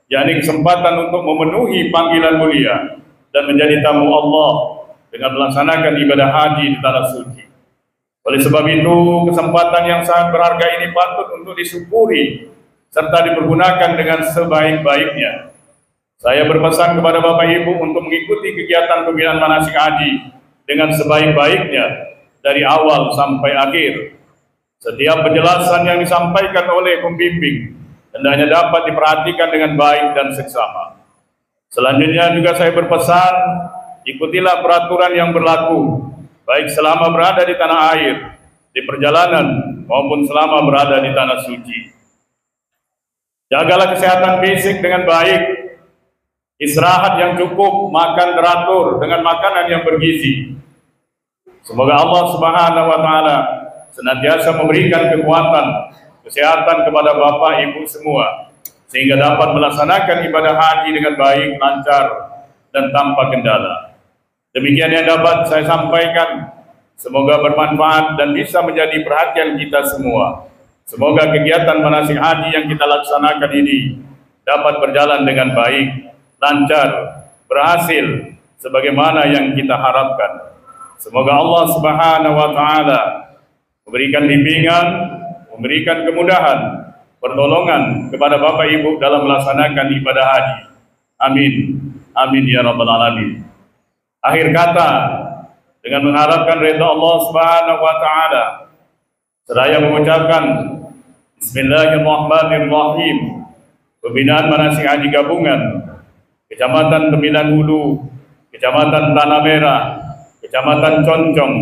yakni kesempatan untuk memenuhi panggilan mulia dan menjadi tamu Allah dengan melaksanakan ibadah haji di tanah suci. Oleh sebab itu, kesempatan yang sangat berharga ini patut untuk disyukuri serta dipergunakan dengan sebaik-baiknya. Saya berpesan kepada Bapak Ibu untuk mengikuti kegiatan pembinaan manasik haji dengan sebaik-baiknya dari awal sampai akhir. Setiap penjelasan yang disampaikan oleh pembimbing hendaknya dapat diperhatikan dengan baik dan seksama. Selanjutnya juga saya berpesan, ikutilah peraturan yang berlaku, baik selama berada di tanah air, di perjalanan, maupun selama berada di tanah suci. Jagalah kesehatan fisik dengan baik, istirahat yang cukup, makan teratur dengan makanan yang bergizi. Semoga Allah Subhanahu wa Ta'ala senantiasa memberikan kekuatan, kesehatan kepada Bapak Ibu semua, sehingga dapat melaksanakan ibadah haji dengan baik, lancar, dan tanpa kendala. Demikian yang dapat saya sampaikan. Semoga bermanfaat dan bisa menjadi perhatian kita semua. Semoga kegiatan manasik haji yang kita laksanakan ini dapat berjalan dengan baik, lancar, berhasil sebagaimana yang kita harapkan. Semoga Allah Subhanahu wa Ta'ala memberikan bimbingan, memberikan kemudahan, pertolongan kepada Bapak Ibu dalam melaksanakan ibadah haji. Amin. Amin ya rabbal alamin. Akhir kata, dengan mengharapkan ridha Allah Subhanahu wa Ta'ala, seraya mengucapkan Bismillahirrahmanirrahim, pembinaan manasik haji gabungan Kecamatan Tembilan Hulu, Kecamatan Tanah Merah, Kecamatan Concong,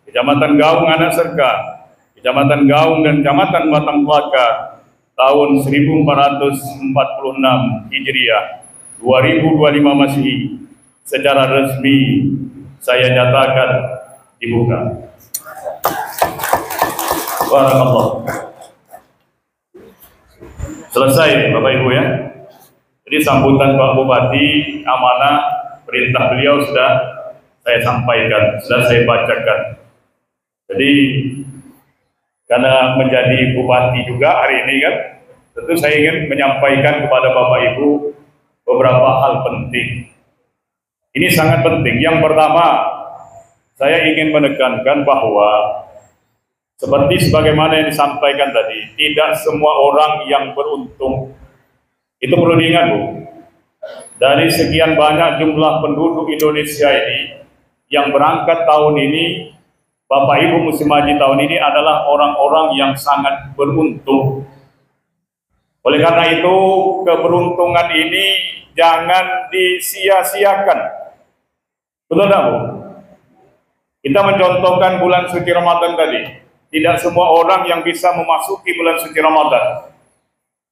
Kecamatan Gaung Anak Serka, Kecamatan Gaung, dan Kecamatan Batang Pelaka tahun 1446 Hijriah 2025 Masehi secara resmi saya nyatakan dibuka. Barakallah. Selesai Bapak Ibu ya. Jadi sambutan Pak Bupati, amanah perintah beliau sudah saya sampaikan, sudah saya bacakan. Jadi karena menjadi bupati juga hari ini kan, tentu saya ingin menyampaikan kepada Bapak Ibu beberapa hal penting. Ini sangat penting. Yang pertama, saya ingin menekankan bahwa seperti sebagaimana yang disampaikan tadi, tidak semua orang yang beruntung. Itu perlu diingat, Bu. Dari sekian banyak jumlah penduduk Indonesia ini yang berangkat tahun ini, Bapak Ibu musim haji tahun ini adalah orang-orang yang sangat beruntung. Oleh karena itu, keberuntungan ini jangan disia-siakan. Betul tidak, Bu? Kita mencontohkan bulan suci Ramadan tadi. Tidak semua orang yang bisa memasuki bulan suci Ramadan.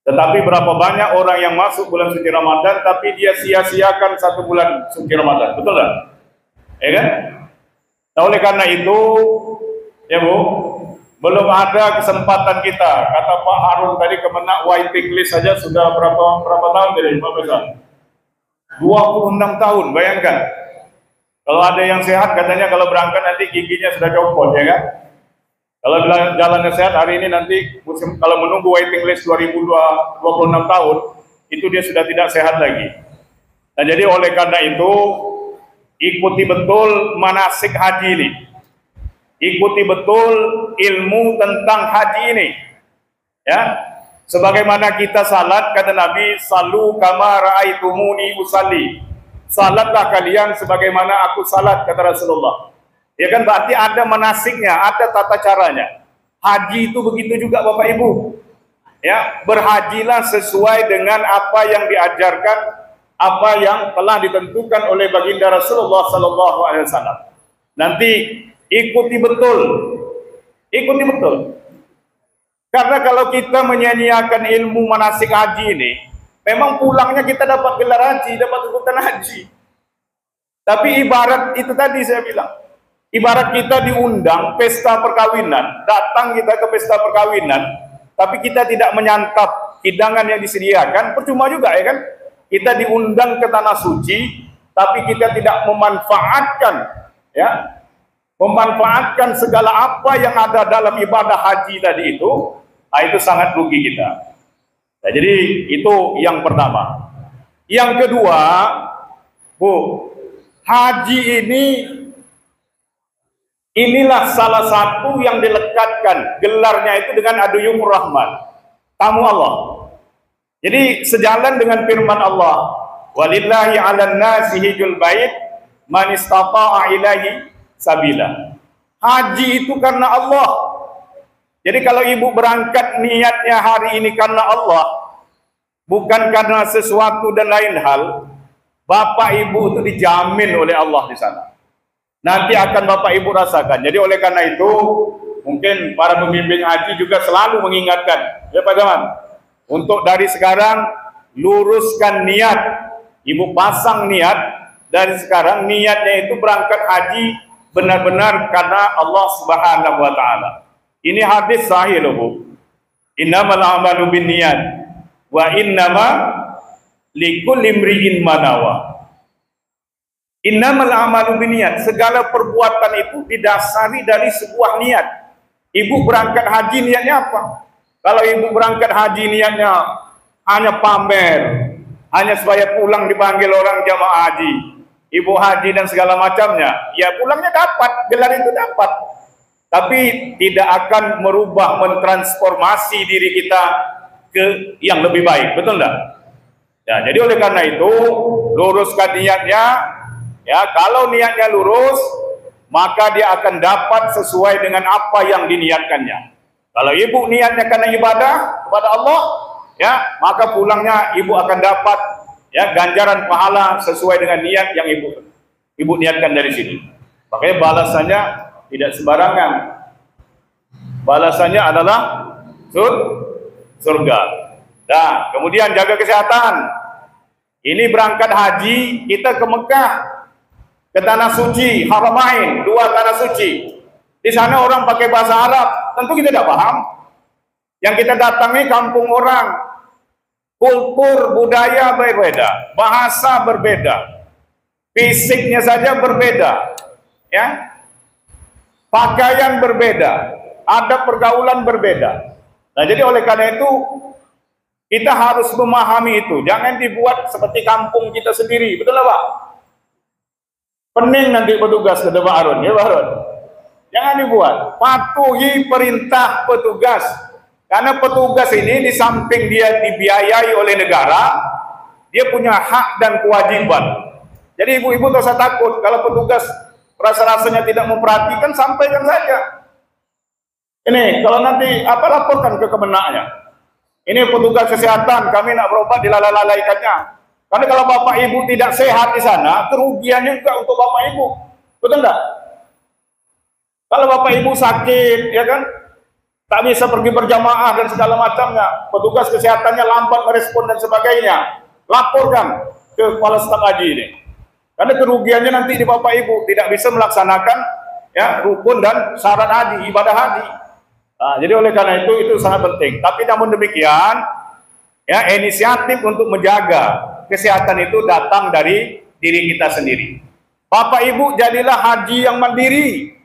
Tetapi berapa banyak orang yang masuk bulan suci Ramadan, tapi dia sia-siakan satu bulan suci Ramadan. Betul tidak? Ya kan? Nah, oleh karena itu, ya Bu, belum ada kesempatan kita. Kata Pak Harun tadi, Kemenak waiting list saja sudah berapa tahun tadi, Pak Pesan? 26 tahun, bayangkan. Kalau ada yang sehat, katanya kalau berangkat nanti giginya sudah copot, ya kan? Kalau jalannya sehat hari ini nanti kalau menunggu waiting list 26 tahun, itu dia sudah tidak sehat lagi. Nah, jadi oleh karena itu, ikuti betul manasik haji ini. Ikuti betul ilmu tentang haji ini. Ya. Sebagaimana kita salat, kata Nabi, "Salu kama ra'aitumuni usalli." Salatlah kalian sebagaimana aku salat, kata Rasulullah. Ya kan, berarti ada manasiknya, ada tata caranya. Haji itu begitu juga Bapak Ibu. Ya, berhajilah sesuai dengan apa yang diajarkan, apa yang telah ditentukan oleh baginda Rasulullah sallallahu alaihi wasallam. Nanti ikuti betul. Ikuti betul. Karena kalau kita menyia-nyiakan ilmu manasik haji ini, Memang pulangnya kita dapat gelar haji, dapat ikutan haji. Tapi ibarat itu tadi saya bilang, ibarat kita diundang pesta perkawinan, datang kita ke pesta perkawinan, tapi kita tidak menyantap hidangan yang disediakan, percuma juga ya kan? Kita diundang ke tanah suci, tapi kita tidak memanfaatkan, ya, memanfaatkan segala apa yang ada dalam ibadah haji tadi itu sangat rugi kita. Nah, jadi itu yang pertama. Yang kedua, Bu, haji inilah salah satu yang dilekatkan gelarnya itu dengan Aduyumur Rahman, tamu Allah. Jadi sejalan dengan firman Allah, walillahi 'alan nasi hijjul bait man istata'a ilaihi sabila. Haji itu karena Allah. Jadi kalau ibu berangkat niatnya hari ini karena Allah, bukan karena sesuatu dan lain hal, bapak ibu itu dijamin oleh Allah di sana. Nanti akan bapak ibu rasakan. Jadi oleh karena itu, mungkin para pembimbing haji juga selalu mengingatkan, ya Pak Zaman, untuk dari sekarang luruskan niat. Ibu pasang niat dari sekarang, niatnya itu berangkat haji benar-benar karena Allah Subhanahu wa taala. Ini hadis sahih loh, Bu. Innamal a'malu binniyat wa innama likulli imri'in ma nawa. Innamal a'malu binniyat, segala perbuatan itu didasari dari sebuah niat. Ibu berangkat haji niatnya apa? Kalau ibu berangkat haji niatnya hanya pamer, hanya supaya pulang dipanggil orang jamaah haji, ibu haji dan segala macamnya, ya pulangnya dapat, gelar itu dapat, tapi tidak akan merubah, mentransformasi diri kita ke yang lebih baik, betul enggak? Ya, jadi oleh karena itu luruskan niatnya, ya. Kalau niatnya lurus, maka dia akan dapat sesuai dengan apa yang diniatkannya. Kalau ibu niatnya karena ibadah kepada Allah, ya, maka pulangnya ibu akan dapat, ya, ganjaran pahala sesuai dengan niat yang ibu niatkan dari sini. Makanya balasannya tidak sembarangan. Balasannya adalah surga. Nah, kemudian jaga kesehatan. Ini berangkat haji, kita ke Mekah, ke tanah suci, Haramain, dua tanah suci. Di sana orang pakai bahasa Arab, tentu kita tidak paham. Yang kita datangi kampung orang, kultur, budaya berbeda, bahasa berbeda, fisiknya saja berbeda, ya, pakaian berbeda, ada pergaulan berbeda. Nah, jadi oleh karena itu kita harus memahami itu. Jangan dibuat seperti kampung kita sendiri, betul lah Pak? Pening nanti petugas ke Pak Harun, ya Pak Harun. Jangan dibuat, patuhi perintah petugas. Karena petugas ini di samping dia dibiayai oleh negara, dia punya hak dan kewajiban. Jadi ibu-ibu tak usah takut kalau petugas rasa-rasanya tidak memperhatikan, sampaikan saja. Ini kalau nanti apa, laporkan ke kemenaknya. Ini petugas kesehatan, kami nak berobat dilalaikannya. Karena kalau bapak ibu tidak sehat di sana, kerugiannya juga untuk bapak ibu, betul enggak? Kalau bapak ibu sakit, ya kan, tak bisa pergi berjamaah dan segala macamnya, petugas kesehatannya lambat merespon dan sebagainya, laporkan ke kepala staf haji ini. Karena kerugiannya nanti di bapak ibu tidak bisa melaksanakan, ya, rukun dan syarat haji, ibadah haji. Nah, jadi oleh karena itu sangat penting. Tapi namun demikian, ya, inisiatif untuk menjaga kesehatan itu datang dari diri kita sendiri. Bapak ibu jadilah haji yang mandiri.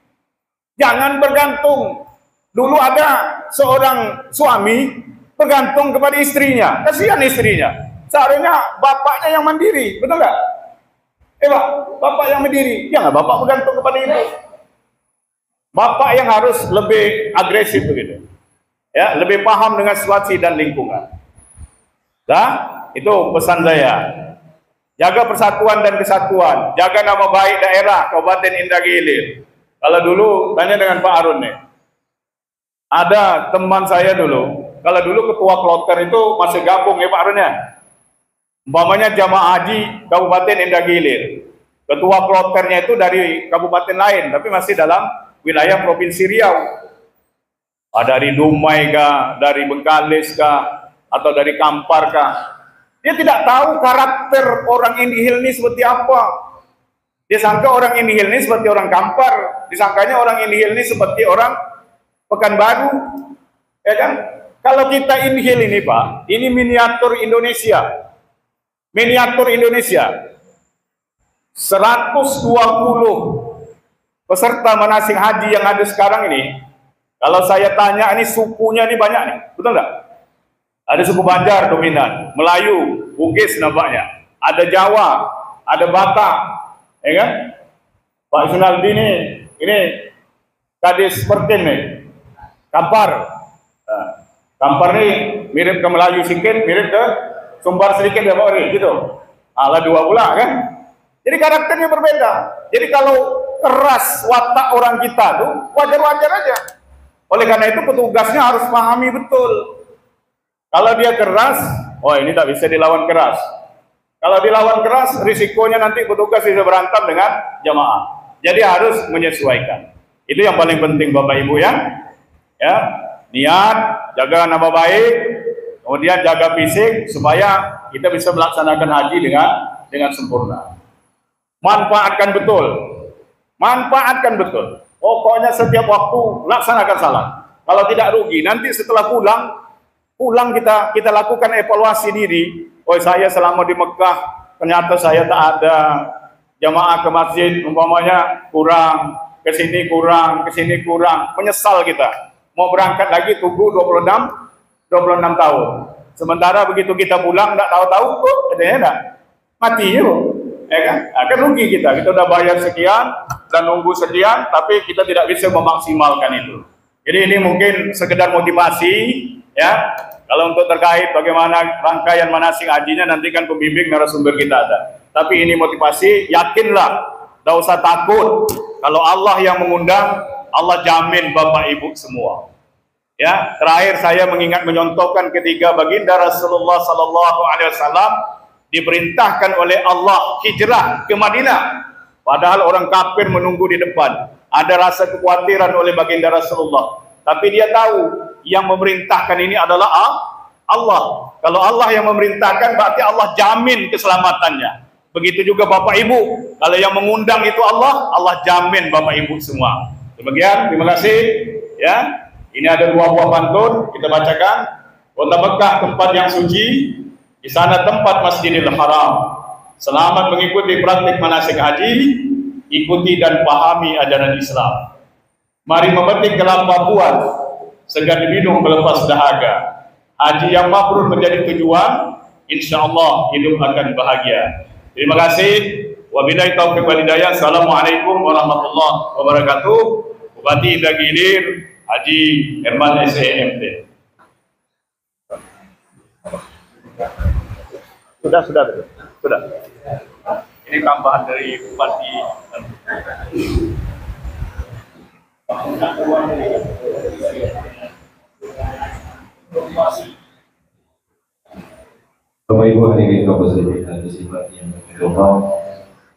Jangan bergantung. Dulu ada seorang suami bergantung kepada istrinya. Kasihan istrinya. Seharusnya bapaknya yang mandiri, betul nggak? Pak, bapak yang mandiri. Jangan bapak bergantung kepada ibu. Bapak yang harus lebih agresif begitu. Ya, lebih paham dengan situasi dan lingkungan. Nah, itu pesan saya. Jaga persatuan dan kesatuan. Jaga nama baik daerah Kabupaten Indragiri Hilir. Kalau dulu tanya dengan Pak Harun nih, ada teman saya dulu, kalau dulu ketua kloter itu masih gabung ya Pak Harun ya, umpamanya jamaah haji Kabupaten Indragiri Hilir, ketua kloternya itu dari kabupaten lain, tapi masih dalam wilayah Provinsi Riau, dari Dumai kah, dari Bengkalis kah, atau dari Kampar kah, Dia tidak tahu karakter orang Indihil ini seperti apa. Dia sangka orang Indihil ini seperti orang Kampar, disangkanya orang Indihil ini seperti orang Pekanbaru, ya kan? Kalau kita Indihil ini Pak, ini miniatur Indonesia. Miniatur Indonesia. 120 peserta manasik haji yang ada sekarang ini, kalau saya tanya ini sukunya ini banyak nih, betul nggak? Ada suku Banjar dominan, Melayu, Bugis nampaknya, ada Jawa, ada Batak, ya kan? Pak Sunaldi ini Kadis Pertin nih, Kampar. Nah, Kampar nih mirip ke Melayu sedikit, mirip ke Sumbar sedikit ya Pak Ori, gitu. Ala dua pula kan? Jadi karakternya berbeda. Jadi kalau keras watak orang kita tuh wajar-wajar aja. Oleh karena itu petugasnya harus pahami betul. Kalau dia keras, oh ini tak bisa dilawan keras. Kalau dilawan keras, risikonya nanti petugas bisa berantem dengan jamaah. Jadi harus menyesuaikan. Itu yang paling penting Bapak Ibu ya. Ya, niat, jaga nama baik, kemudian jaga fisik supaya kita bisa melaksanakan haji dengan sempurna. Manfaatkan betul. Manfaatkan betul. Pokoknya setiap waktu laksanakan salat. Kalau tidak rugi, nanti setelah pulang kita lakukan evaluasi diri. Oh saya selama di Mekah ternyata saya tak ada jamaah ke masjid, umpamanya kurang, kesini kurang, menyesal kita. Mau berangkat lagi tunggu 26 tahun. Sementara begitu kita pulang tidak tahu-tahu kok katanya enggak mati yuk. Ya kan? Akan rugi kita udah bayar sekian dan nunggu sekian, tapi kita tidak bisa memaksimalkan itu. Jadi ini mungkin sekedar motivasi ya. Kalau untuk terkait bagaimana rangkaian manasik hajinya nanti kan pembimbing narasumber kita ada. Tapi ini motivasi, yakinlah, tidak usah takut. Kalau Allah yang mengundang, Allah jamin Bapak Ibu semua. Ya, terakhir saya menyontohkan ketika baginda Rasulullah Sallallahu Alaihi Wasallam diperintahkan oleh Allah hijrah ke Madinah. Padahal orang kafir menunggu di depan. Ada rasa kekhawatiran oleh baginda Rasulullah. Tapi dia tahu yang memerintahkan ini adalah Allah. Kalau Allah yang memerintahkan berarti Allah jamin keselamatannya. Begitu juga Bapak Ibu. Kalau yang mengundang itu Allah jamin Bapak Ibu semua. Demikian, terima kasih. Ya, ini ada 2 buah pantun kita bacakan. Kota Mekah tempat yang suci, di sana tempat Masjidil Haram. Selamat mengikuti praktik manasik haji, ikuti dan pahami ajaran Islam. Mari memetik kelapa buah, segar diminum melepas dahaga. Haji yang mabrur menjadi tujuan, insya Allah hidup akan bahagia. Terima kasih. Wabillahi taufiq wal hidayah. Assalamualaikum warahmatullahi wabarakatuh. Bupati Indah Gilir, Haji Herman SEMT. Sudah. Ini tambahan dari Bupati. Bapak Ibu hadirin kaum muslimin dan muslimat yang berbahagia.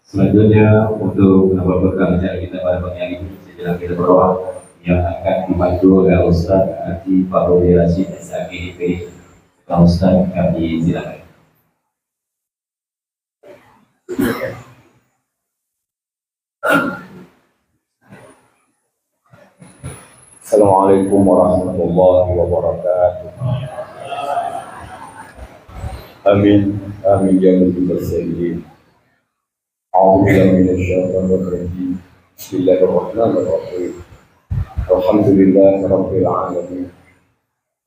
Selanjutnya untuk menambah bekal acara kita pada pagi hari ini, sejenak kita berdoa yang akan dibantu oleh Ustaz Haji Fahri Rashid SAGIP. Ustaz kami silakan. Assalamualaikum warahmatullahi wabarakatuh. Amin ya rabbal alamin. A'udzubillahi minasyaitonir rajim. Bismillahirrahmanirrahim. Alhamdulillahi rabbil alamin.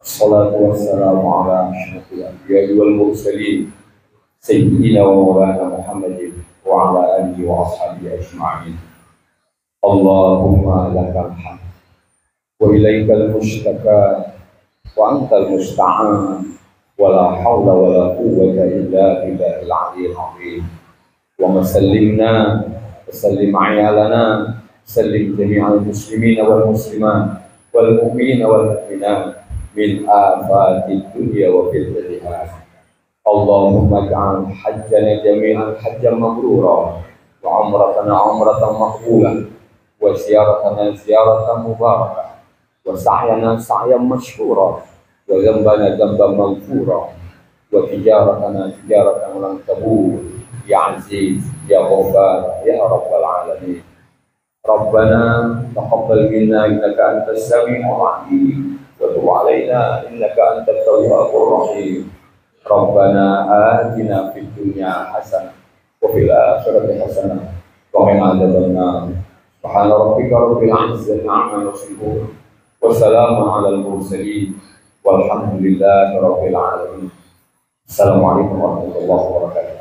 Assalatu wassalamu ala asyrafil anbiya'i wal mursalin sayyidina wa maulana Muhammadin wa ala alihi wa ashabihi ajma'in. Allahumma lakal hamd wa ilaikal mushtaka wa antal musta'an wa la hawla wa la quwwata illa billahil aliyyil azim. Wa masallimna wa sallim ayalana sallim jami'al muslimina wal muslimat wal mu'minina wal mu'minat min afatid dunya wa fil akhirah. Allahumma ja'al hajjana jami'an hajjan mabrura wa umratana umratan maqbulah wa ziyaratana ziyaratan mubarakah wa sa'yana sa'yan mashkura wa dhanbana dhanban maghfura وتجارتنا تجارة لن تبور يا عزيز يا غفار يا رب العالمين. ربنا تقبل منا إنك أنت السميع العليم وتب علينا إنك أنت التواب الرحيم. ربنا آتنا في الدنيا حسنة وفي الآخرة حسنة وقنا عذاب النار. سبحان ربك رب العزة عما يصفون وسلام على المرسلين والحمد لله رب العالمين. السلام عليكم ورحمة الله وبركاته.